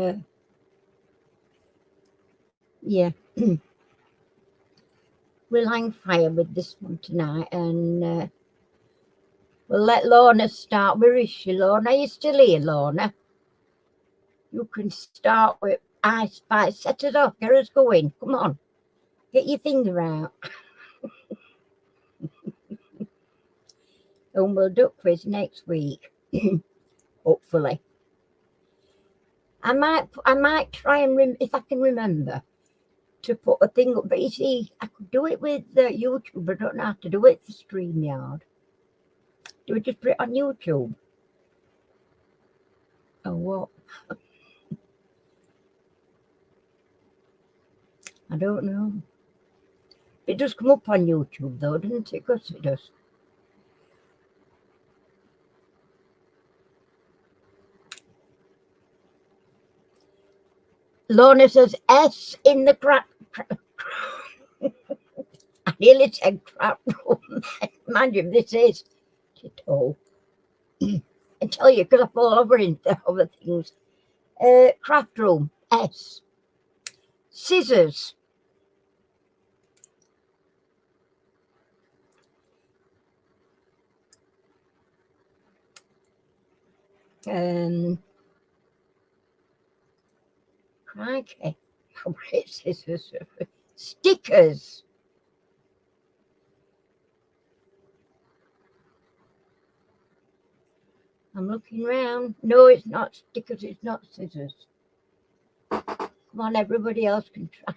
yeah, we'll hang fire with this one tonight, and we'll let Lorna start. Where is she, Lorna? Are you still here, Lorna? You can start with I Spy. Set us off. Get us going. Come on. Get your finger out. And we'll do quiz next week. Hopefully. I might try and if I can remember to put a thing up. But you see, I could do it with YouTube. I don't know how to do it for StreamYard. Do we just put it on YouTube? Oh, what? I don't know. It does come up on YouTube though, doesn't it? Of course it does. Lorna says S in the crap. I nearly said crap room. Mind you, this is oh. I tell you, because I fall over into other things. Craft room, S. Scissors. Crikey. Scissors. Stickers. I'm looking round. No, it's not stickers. It's not scissors. Come on, everybody else can try.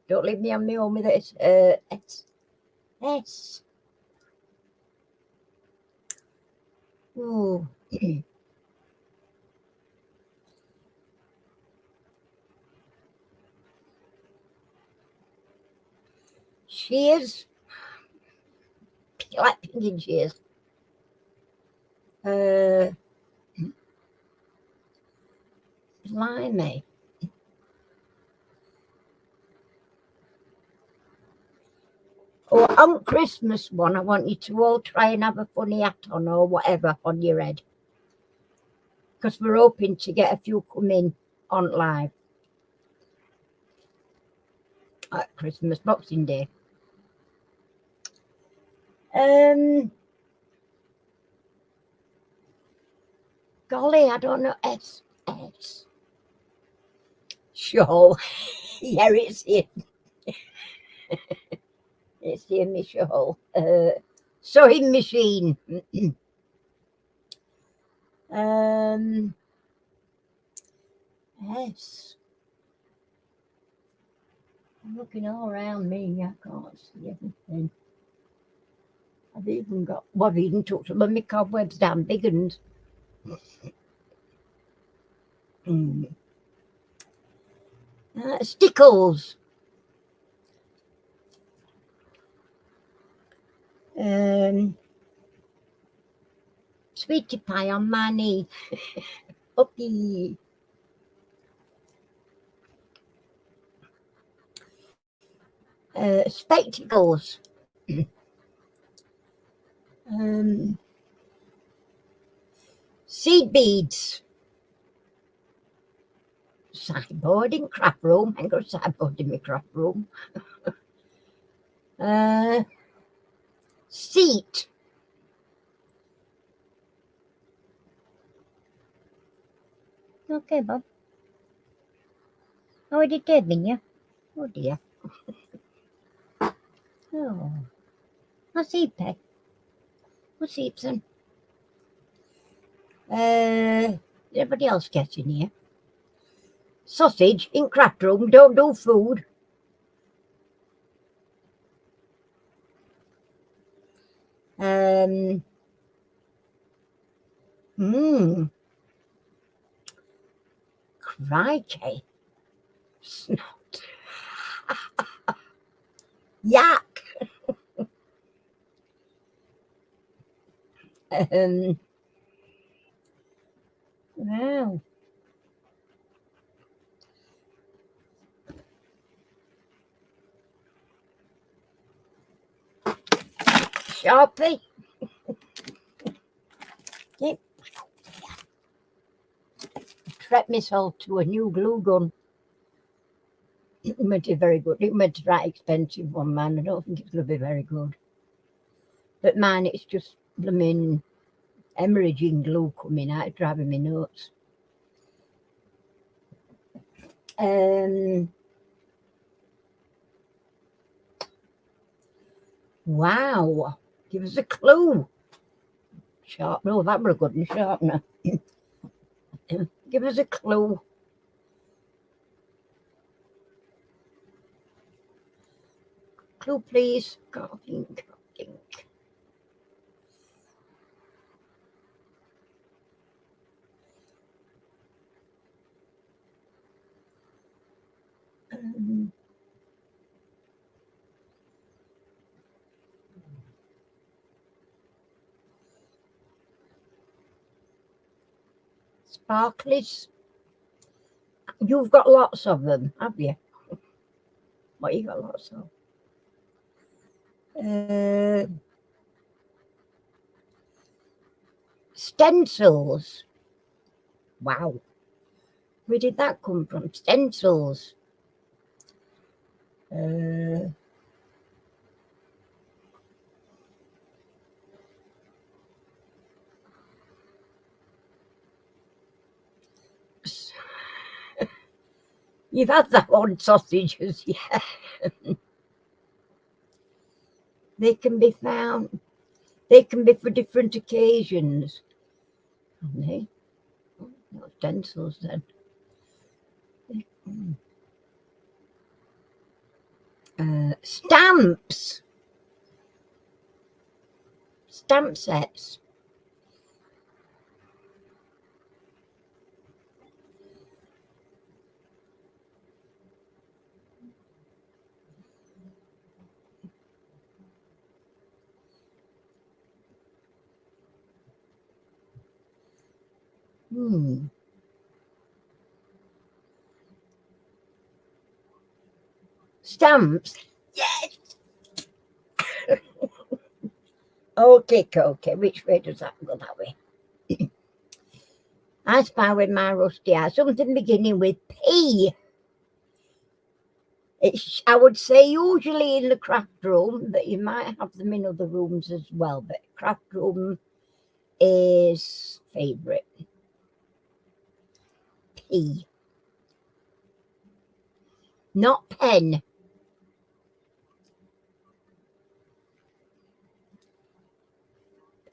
Don't leave me on my own with this. S. Oh. Shears. Like picking shears. Blimey. Or on Christmas one, I want you to all try and have a funny hat on or whatever on your head. Because we're hoping to get a few come in on live at Christmas, Boxing Day. Golly, I don't know. S. Shawl. Yeah, it's here. It's here, my shawl. Sewing machine. S. I'm looking all around me. I can't see everything. I've even took some of my cobwebs down, big ones. Stickles. Sweetie pie on my knee. Okay. Spectacles. Seed beads. Sideboard in craft room. I ain't got a sideboard in my craft room. Seat. Okay, Bob. Oh, it did didn't you? Oh dear. Oh. What's he pay? What's Eepson? Everybody else gets in here. Sausage in craft room. Don't do food. Crikey. Snot. Yak. Wow. Sharpie. Yep. Treat myself to a new glue gun. It might be very good. It might be right expensive one, man. I don't think it's going to be very good. But man, it's just blooming hemorrhaging glue coming out, driving me nuts. Wow. Give us a clue. Sharp. No, that were a good one. Sharpener. Give us a clue. Clue, please. Can't think. Sparklies. You've got lots of them, have you? What you got lots of? Stencils. Wow. Where did that come from? Stencils. You've had that on sausages, yeah. They can be found. They can be for different occasions. Aren't they? Not stencils then. Stamps. Stamp sets. Stamps. Yes. Okay. Which way does that go? That way. I spy with my rusty eye something beginning with P. It's, I would say, usually in the craft room, but you might have them in other rooms as well. But craft room is favourite. P. Not pen.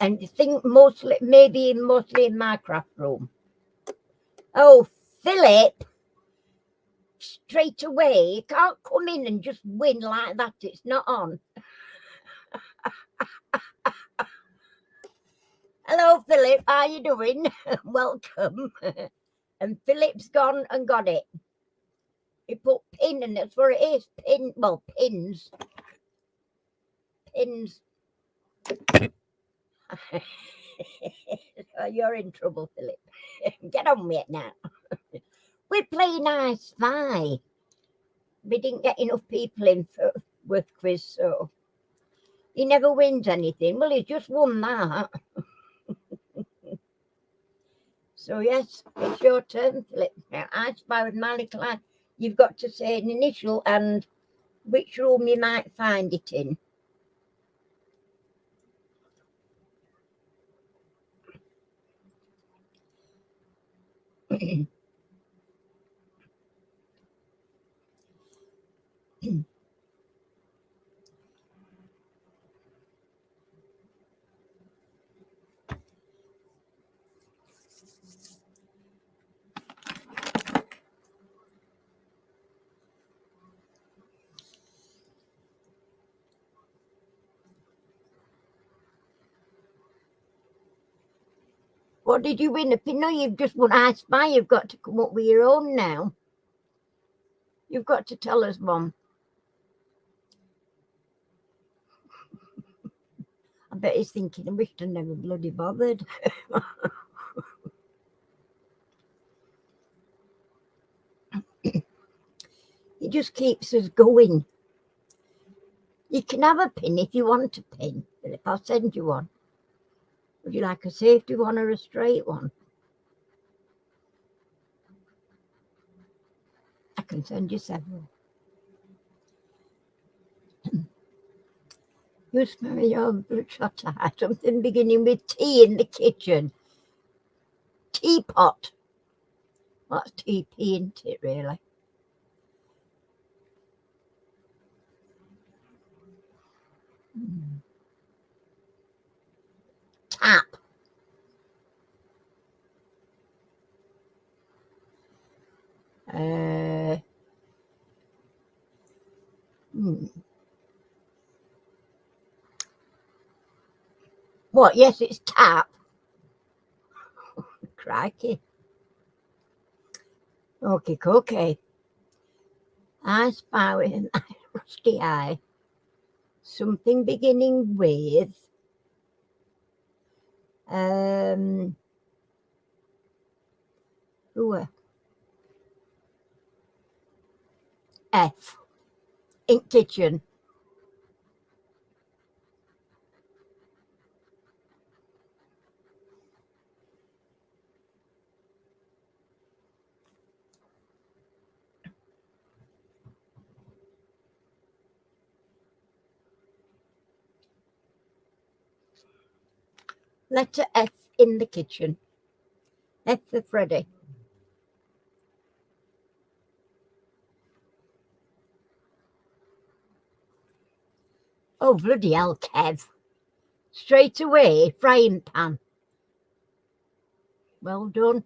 And I think mostly in my craft room. Oh, Philip, straight away. You can't come in and just win like that. It's not on. Hello, Philip. How you doing? Welcome. And Philip's gone and got it. He put pin, and that's what it is. Pin. Well, pins. Pins. Oh, you're in trouble, Philip. Get on with it now. We're playing I Spy. We didn't get enough people in for with quiz, so he never wins anything. Well, he's just won that. So yes, it's your turn, Philip. Now, I Spy with my little eye. You've got to say an initial and which room you might find it in. What did you win? If you know you've just won I Spy, you've got to come up with your own now. You've got to tell us, Mum. I bet he's thinking, I wish I never bloody bothered. It just keeps us going. You can have a pin if you want a pin, Philip. I'll send you one. Would you like a safety one or a straight one? I can send you several. You smell your bloodshot eye. Something beginning with T in the kitchen. Teapot. That's TP, isn't it, really? Tap. Hmm. What? Yes, it's tap. Crikey. Okay. I spy with my rusty eye something beginning with F in kitchen. Letter F in the kitchen. F for Freddy. Oh, bloody hell, Kev. Straight away, frying pan. Well done.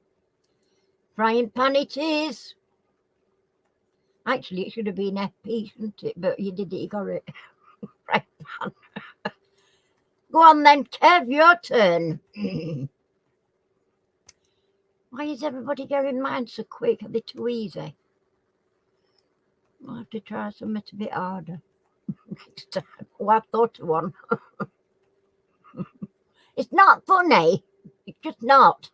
Frying pan it is. Actually, it should have been FP, shouldn't it? But you did it, you got it. Frying pan. Go on then, Kev, your turn. Why is everybody getting mine so quick? Are they too easy? I'll have to try something a bit harder next time. Oh, I thought of one. It's not funny. It's just not.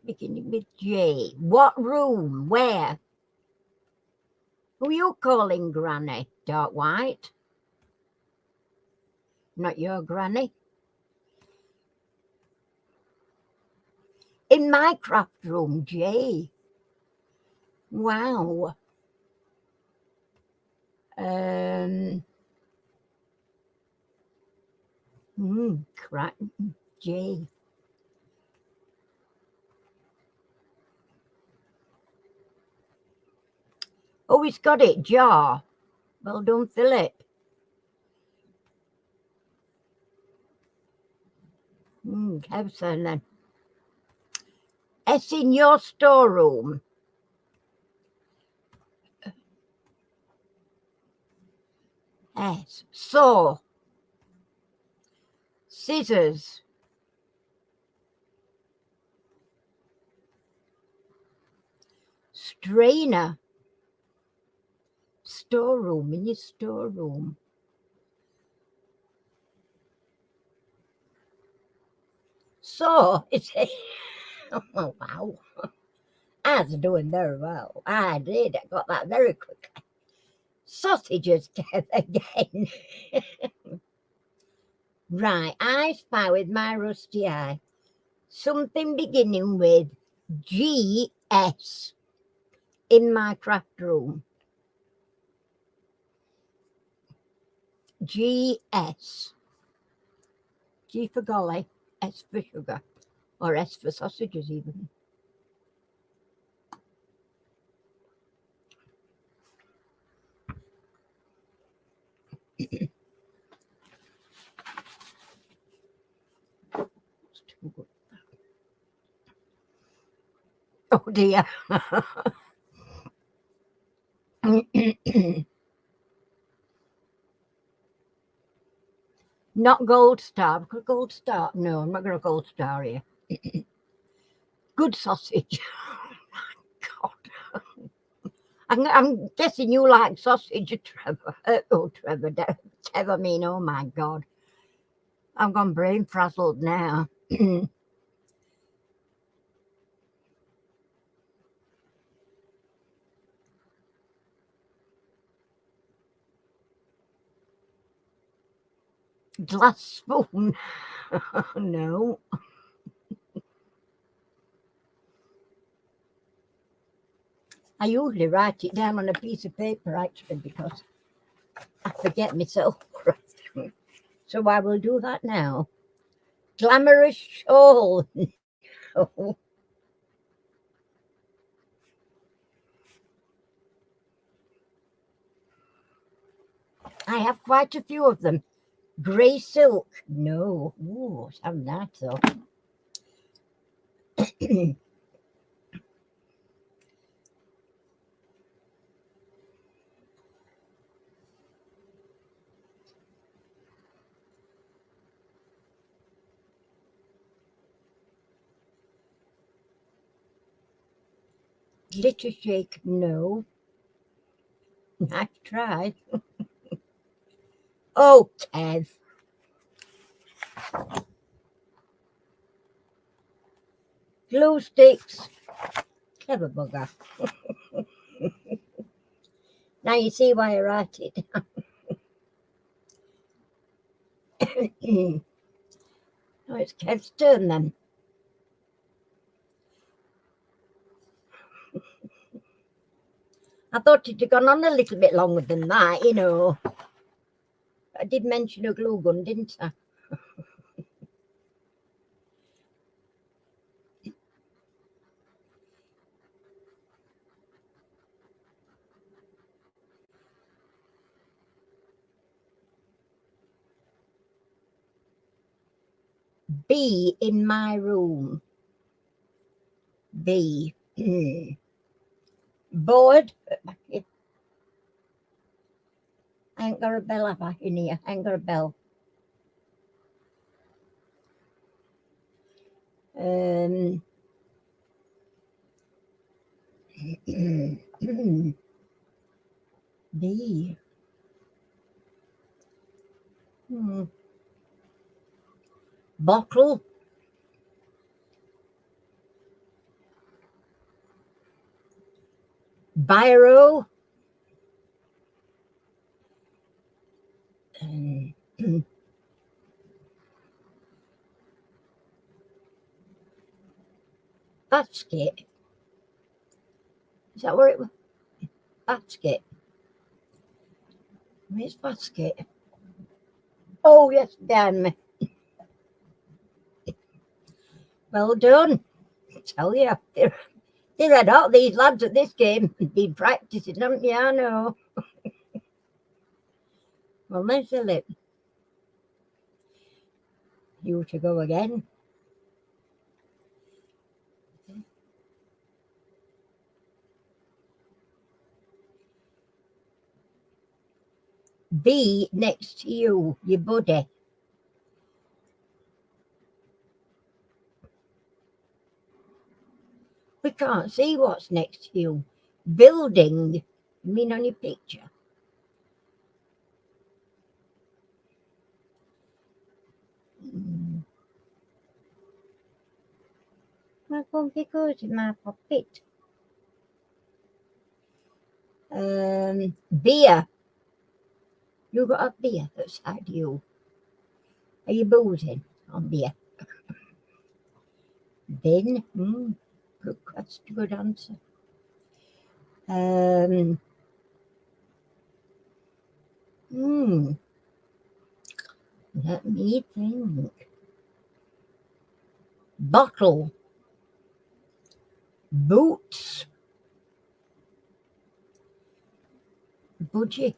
beginning with J. What room? Where? Who are you calling Granny? Dark white? Not your granny. In my craft room, J. Wow. Crack J. Oh, he's got it. Jar. Well done, Philip. Kev's then. S in your storeroom. S. Saw. Scissors. Strainer. Storeroom, in your storeroom. So, it's oh, wow. I was doing very well. I did. I got that very quickly. Sausages, Kev, again. Right, I spy with my rusty eye something beginning with GS in my craft room. GS. G for golly, S for sugar, or S for sausages even. Oh dear. Not gold star, because gold star, no, I'm not going to gold star here. Good sausage. Oh, God. I'm guessing you like sausage, Trevor. Trevor, Trevor, I mean, oh my God. I've gone brain frazzled now. Glass spoon. No. I usually write it down on a piece of paper, actually, because I forget myself. So I will do that now. Glamorous shawl. I have quite a few of them. Grey silk. No. Ooh, sounds nice though. Glitter shake. No. Nice try. Oh, Kev. Glue sticks. Clever bugger. Now you see why I write it. Oh, it's Kev's turn then. I thought it had gone on a little bit longer than that, you know. I did mention a glue gun, didn't I? B in my room. B. Board. I ain't got a bell, have I, in here? I ain't got a bell. B. Bottle. biro, basket. Is that where it was? Basket. Where's basket? Oh, yes, behind me. Well done. I tell you, they read out these lads at this game. Been practicing, haven't you? I know. Well, then, Philip, you to go again. Be next to you, your buddy. We can't see what's next to you. Building. You mean on your picture? My comfy goes in my pocket. Beer. You got a beer outside you. Are you boozing on beer? Bin. Good question. Good answer. Let me think. Bottle. Boots. Budgie.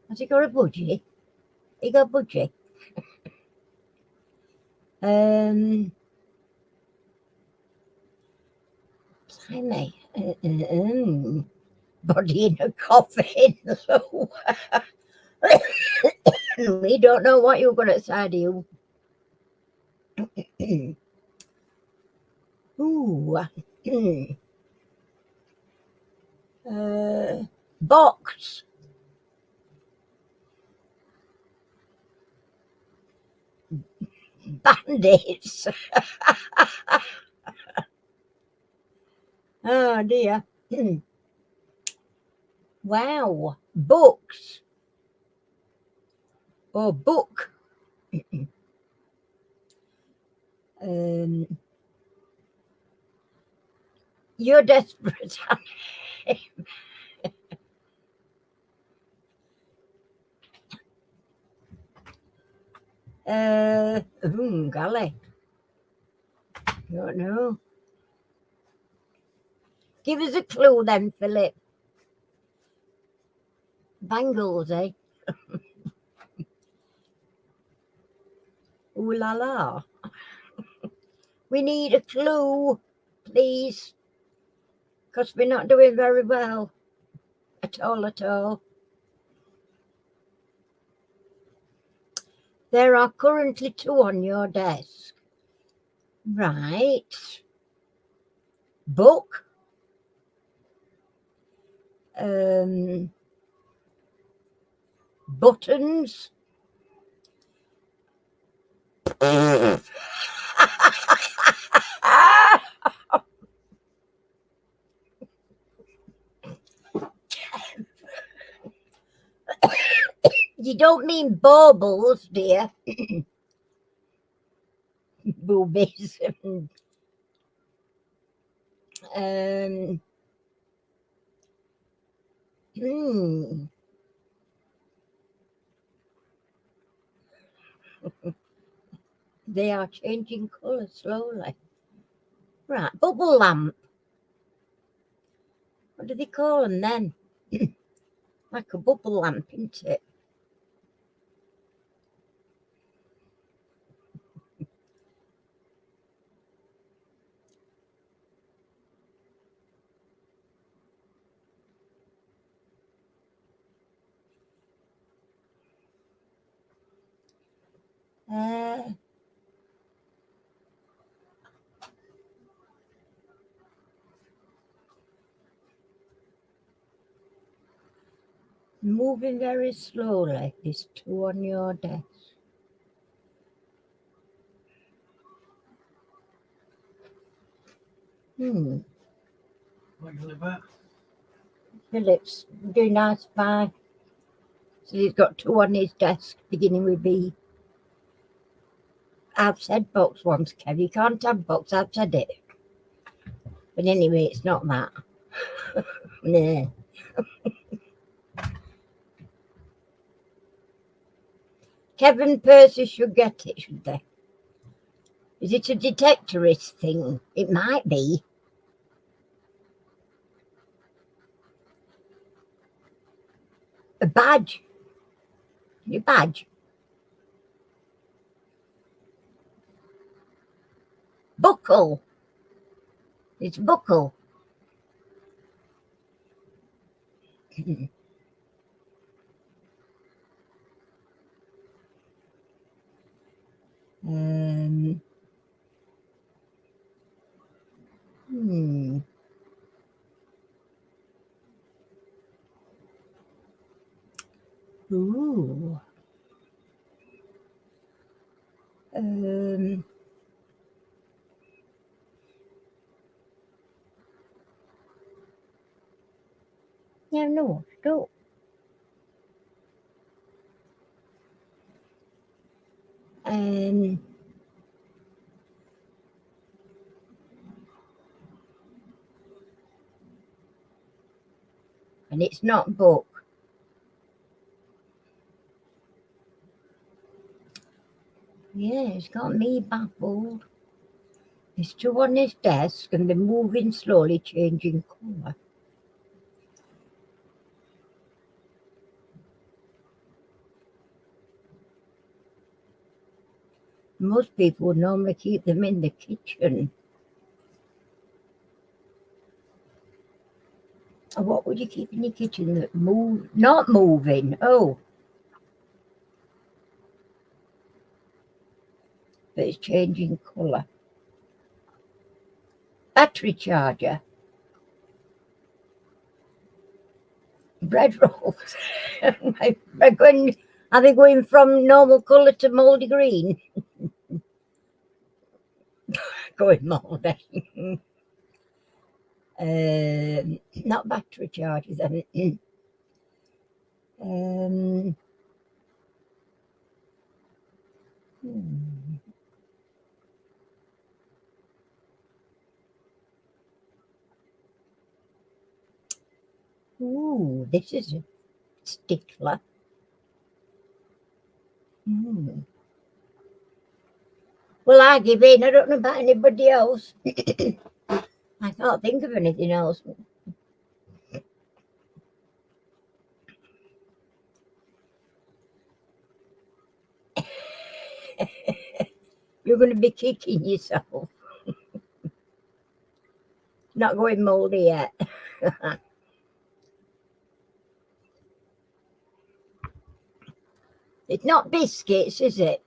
Has he got a budgie? He got a budgie. Blimey. Body in a coffin. We don't know what you've got outside of you. Ooh. Box. Bandits. Oh dear. Wow. Books. Or book. You're desperate. Golly. Don't know. Give us a clue then, Philip. Bangles, eh? Ooh la la. We need a clue, please, because we're not doing very well at all, at all. There are currently 2 on your desk. Right. Book. Buttons. You don't mean baubles, dear. Boobies. They are changing colour slowly. Right, bubble lamp. What do they call them then? Like a bubble lamp, isn't it? Moving very slowly. There's 2 on your desk. What you on about? Philip's doing nice pie. So he's got two on his desk, beginning with B. I've said box once, Kev. You can't have box. I've said it. But anyway, it's not that. Nah. Kevin Percy should get it, should they? Is it a detectorist thing? It might be. A badge. Your badge. Buckle. It's buckle. Hmm. Ooh. Yeah, no, stop. And it's not book. Yeah, it's got me baffled. There's two on his desk and they're moving slowly, changing colour. Most people would normally keep them in the kitchen. What would you keep in your kitchen that move? Not moving. Oh, but it's changing colour. Battery charger. Bread rolls. Are they going from normal colour to mouldy green? Going mouldy. Not battery chargers. Then. Ooh, this is a stickler. Well, I give in. I don't know about anybody else. I can't think of anything else. You're going to be kicking yourself. Not going mouldy yet. It's not biscuits, is it?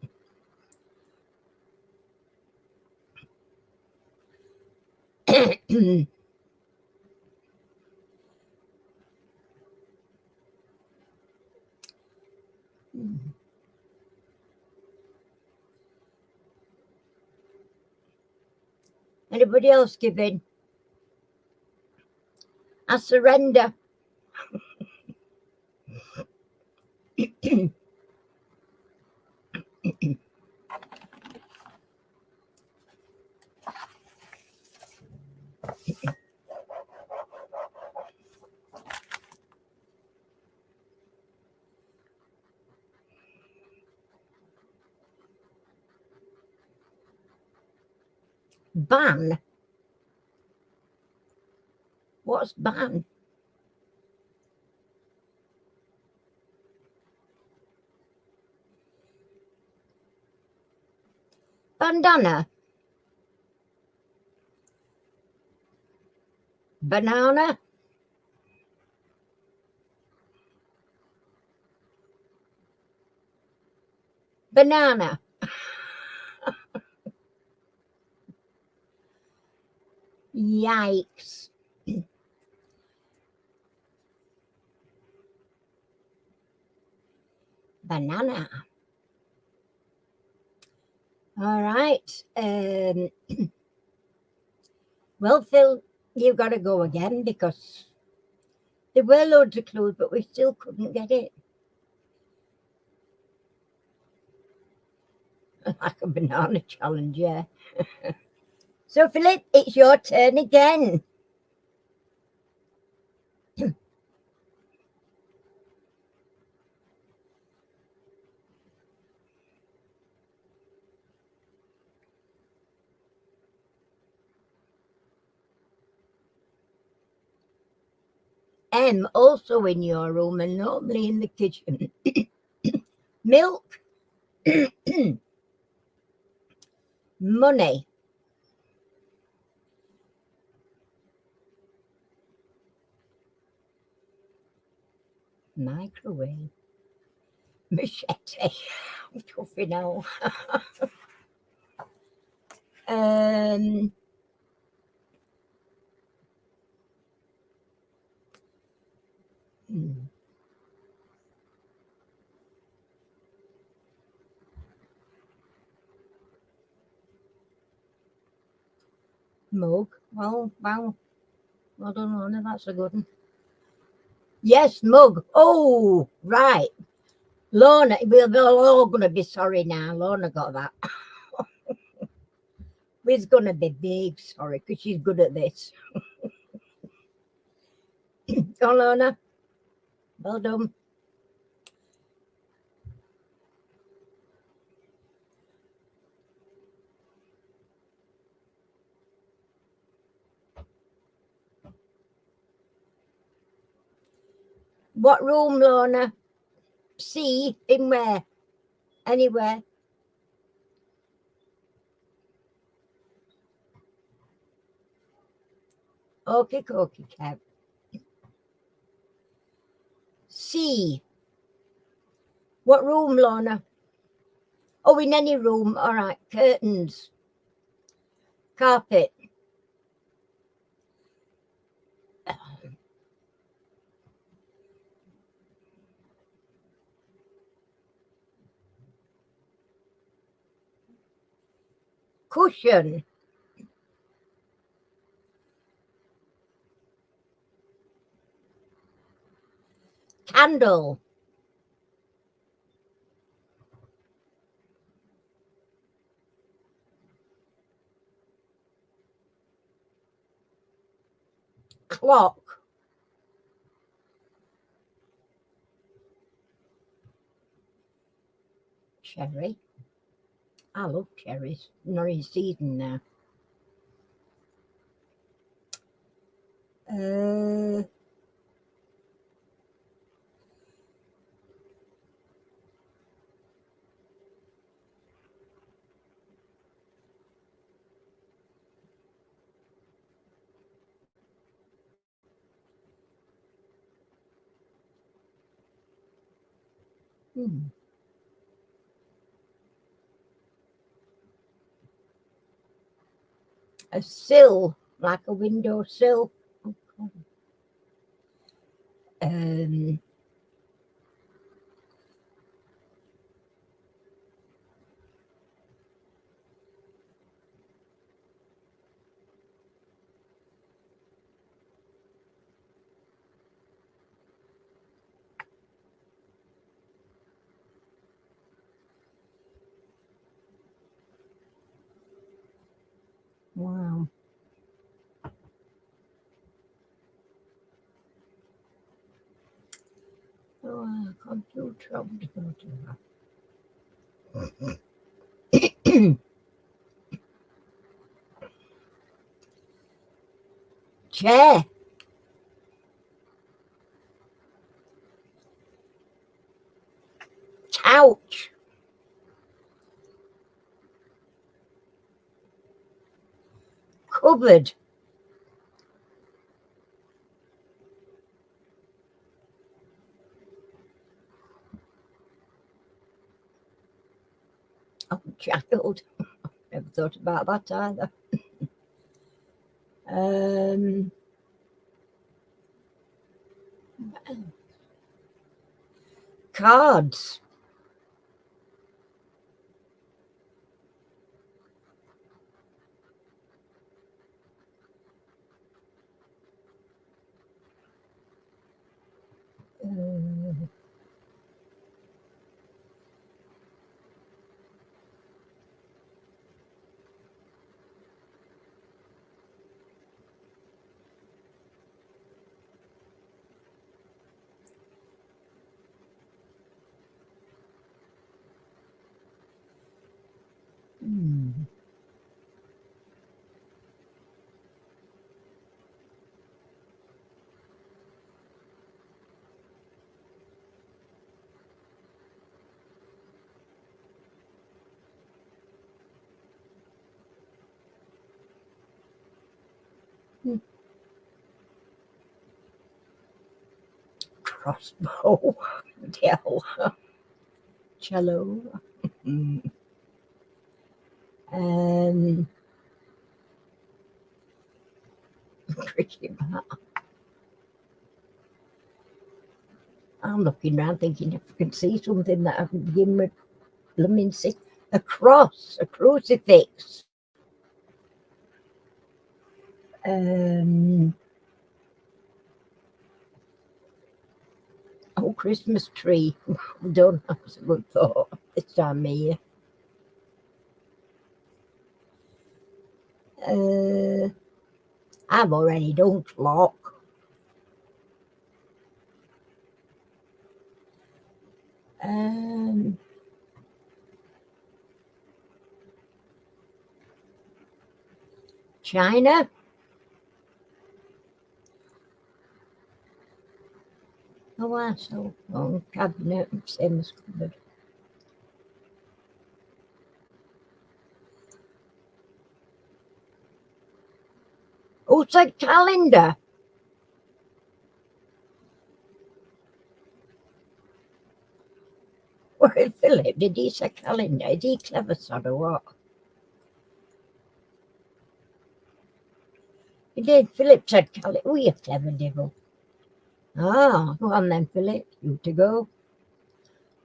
Anybody else give in? I surrender. Ban? What's ban? Bandana? Banana? Banana? Yikes. Banana. All right. Well, Phil, You've got to go again because there were loads of clues, but we still couldn't get it. Like a banana challenge, yeah. So, Philip, it's your turn again. M, also in your room and normally in the kitchen. Milk, money, microwave, machete. I'm toughy now. um, hmm, mug. Well, wow. I don't know. No, that's a good one. Yes, mug. Oh, right. Lorna, we're all going to be sorry now. Lorna got that. We're going to be big sorry because she's good at this. Oh, Lorna. Well done. What room, Lorna? C, in where? Anywhere? Okay, okay, Kev. C. What room, Lorna? Oh, in any room. All right. Curtains. Carpet. Cushion. Candle. Clock. Cherry. I love cherries. Not in season now. Uh, hmm. A sill, like a window sill. Um, wow. Oh, computer. Chair. Couch. Cupboard. Oh, child. Never thought about that either. Um, cards. Crossbow. Hell. Cello. Cricket bat. I'm looking round thinking if I can see something that I can begin with blooming see. A cross, a crucifix. Oh, Christmas tree. Done. That's a good thought this time of year. I've already done clock. China. Oh, I saw long cabinet, same as cupboard. Oh, it's a calendar. Well, Philip, did he say calendar? Is he clever, son, or what? He did. Philip said calendar. Oh, you clever devil. Ah, go on then, Philip. You to go.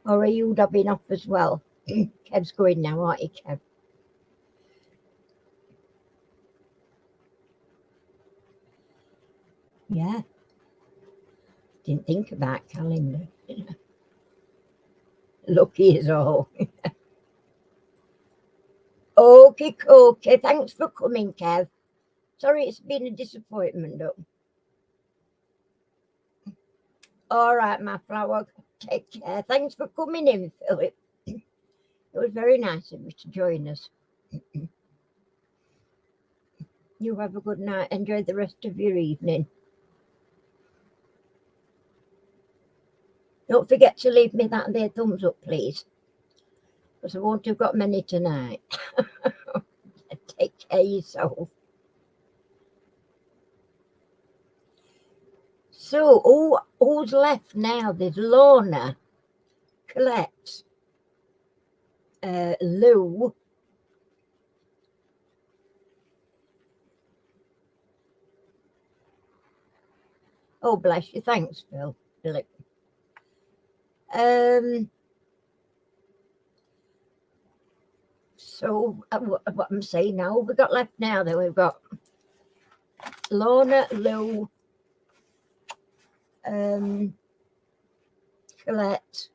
Or are you dobbing off as well? Kev's going now, aren't you, Kev? Yeah. Didn't think about calendar. Lucky is all. Okay. Thanks for coming, Kev. Sorry it's been a disappointment, though. All right, my flower. Take care. Thanks for coming in, Philip. It was very nice of you to join us. You have a good night. Enjoy the rest of your evening. Don't forget to leave me that there thumbs up, please, because I won't have got many tonight. Take care of yourself. So, who's left now? There's Lorna, Colette, Lou. Oh, bless you. Thanks, Philip. So, what I'm saying now, we got left now, then we've got Lorna, Lou, Colette.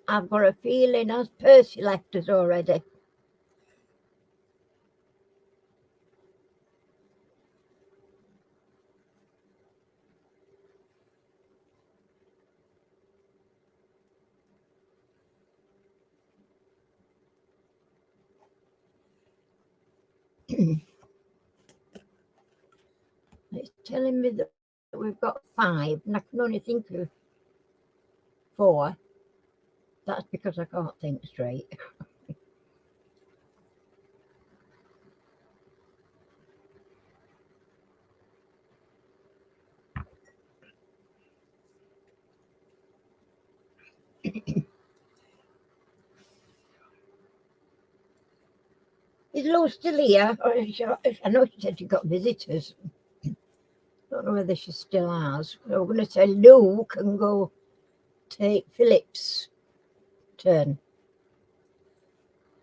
I've got a feeling has Percy left us already? It's telling me that we've got 5, and I can only think of 4. That's because I can't think straight. Is Lou still here? I know she said she got visitors. Don't know whether she still has. So we're going to say Lou can go take Philip's turn,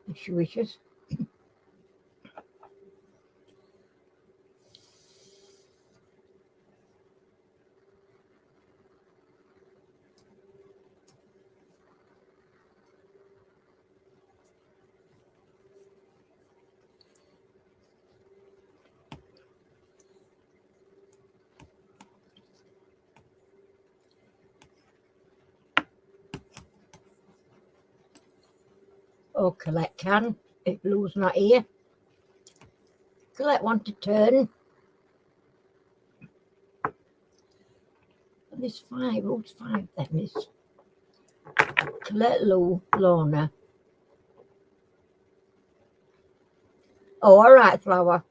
if she wishes. Oh, Colette can, if Lou's not here. Colette want to turn. There's 5. Who's 5 then? It's Colette, Lou, Lorna. Oh, all right, flower.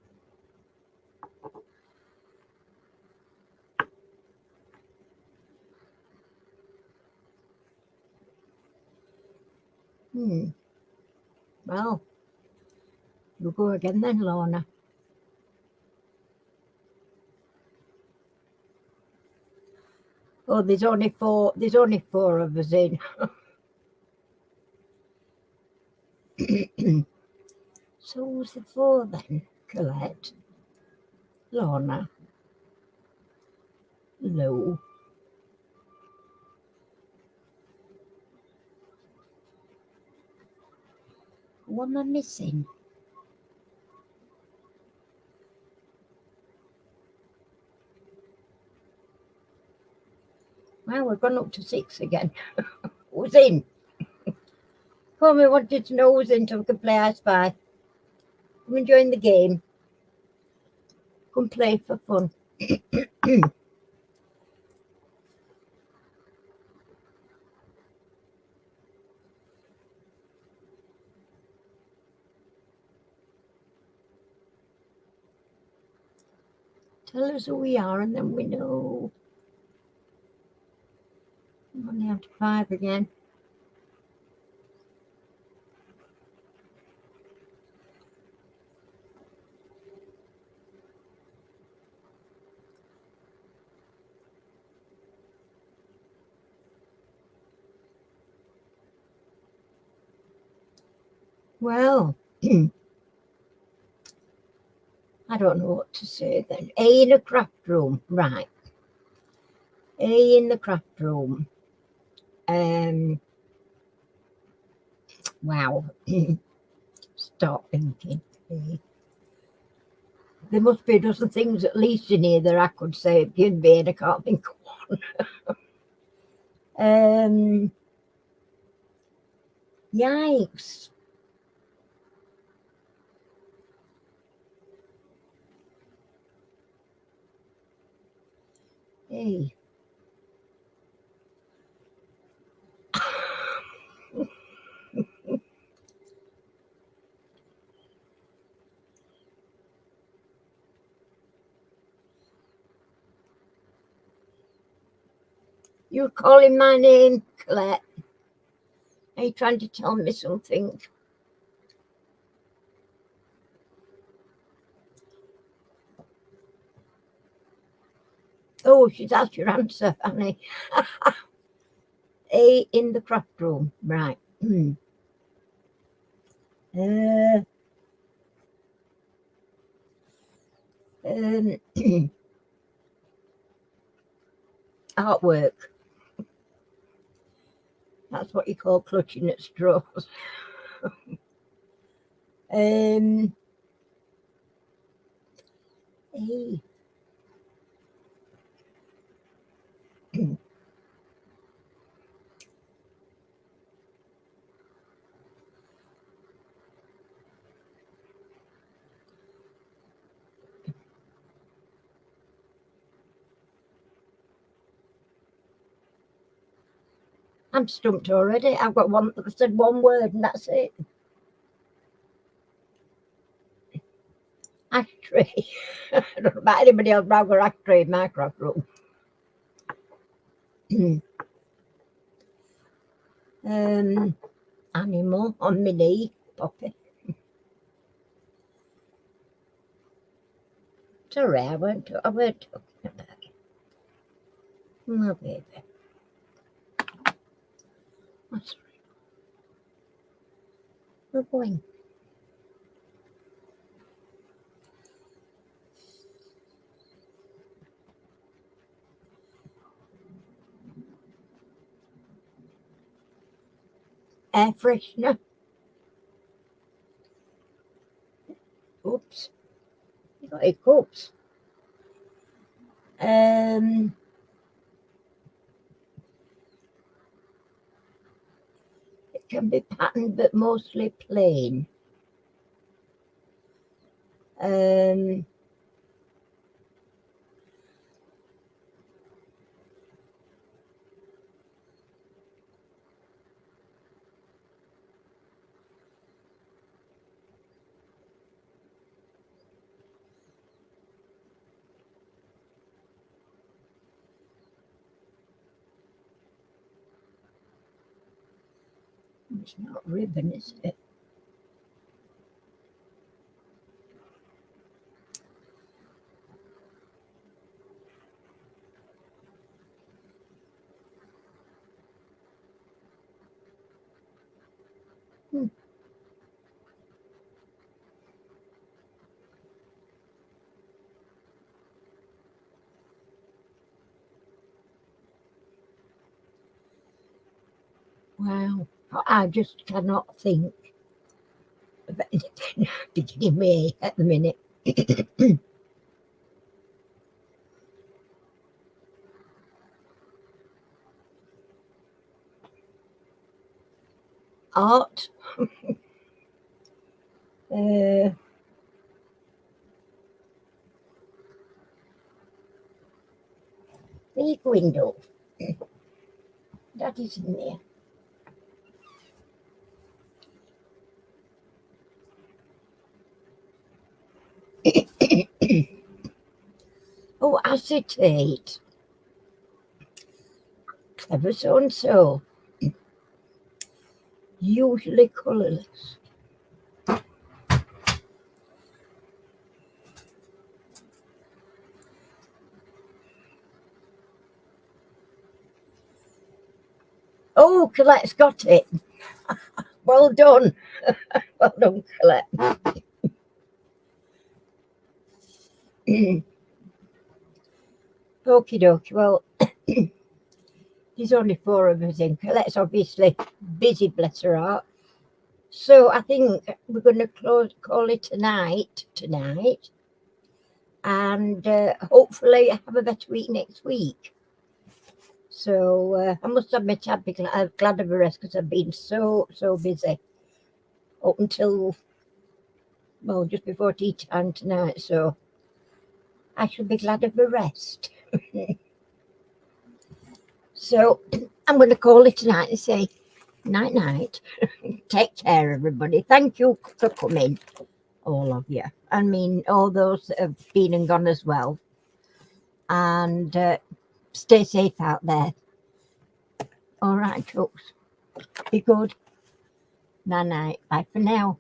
Hmm. Well, you go again then, Lorna. Oh, there's only four. There's only four of us in. So who's the four then? Colette, Lorna, Lou. What am I missing? Well, we've gone up to 6 again. Who's in? Come, we wanted to know who's in so we can play I Spy. Come and join the game. Come play for fun. Tell us who we are and then we know. I'm only after 5 again. Well, I don't know what to say then. A in a craft room, right. A in the craft room. Wow. Stop thinking. There must be a dozen things at least in here that I could say give me, and I can't think of one. Yikes. Hey. You're calling my name, Colette. Are you trying to tell me something? Oh, she's asked your answer, honey. A in the craft room, right. Uh, um, artwork. That's what you call clutching at straws. A. I'm stumped already. I've got one. I've said one word, and that's it. Ashtray. I don't know about anybody else, but I've got ashtray in my craft room. Animal on my knee, Poppy. Sorry, I weren't talking about it. My baby. Oh, sorry. We're going. Air freshener. Oops. You got hiccups. It can be patterned, but mostly plain. Um, It's not ribbon, is it? Hmm. Wow. I just cannot think of anything beginning with A at the minute. Art. Uh, big window. That is in there. Oh, acetate. Clever so and so. Usually colourless. Oh, Colette's got it. Well done. Well done, Colette. Okie dokie. Well, there's only 4 of us in. Colette's obviously busy, bless her heart. So I think we're going to call it tonight, and hopefully have a better week next week. So I must admit I'd be glad of a rest because I've been so busy up until, well, just before tea time tonight. So I shall be glad of a rest. So I'm going to call it tonight and say night night. Take care, everybody. Thank you for coming, all of you. I mean, all those that have been and gone as well. And stay safe out there. All right, folks. Be good. Night night. Bye for now.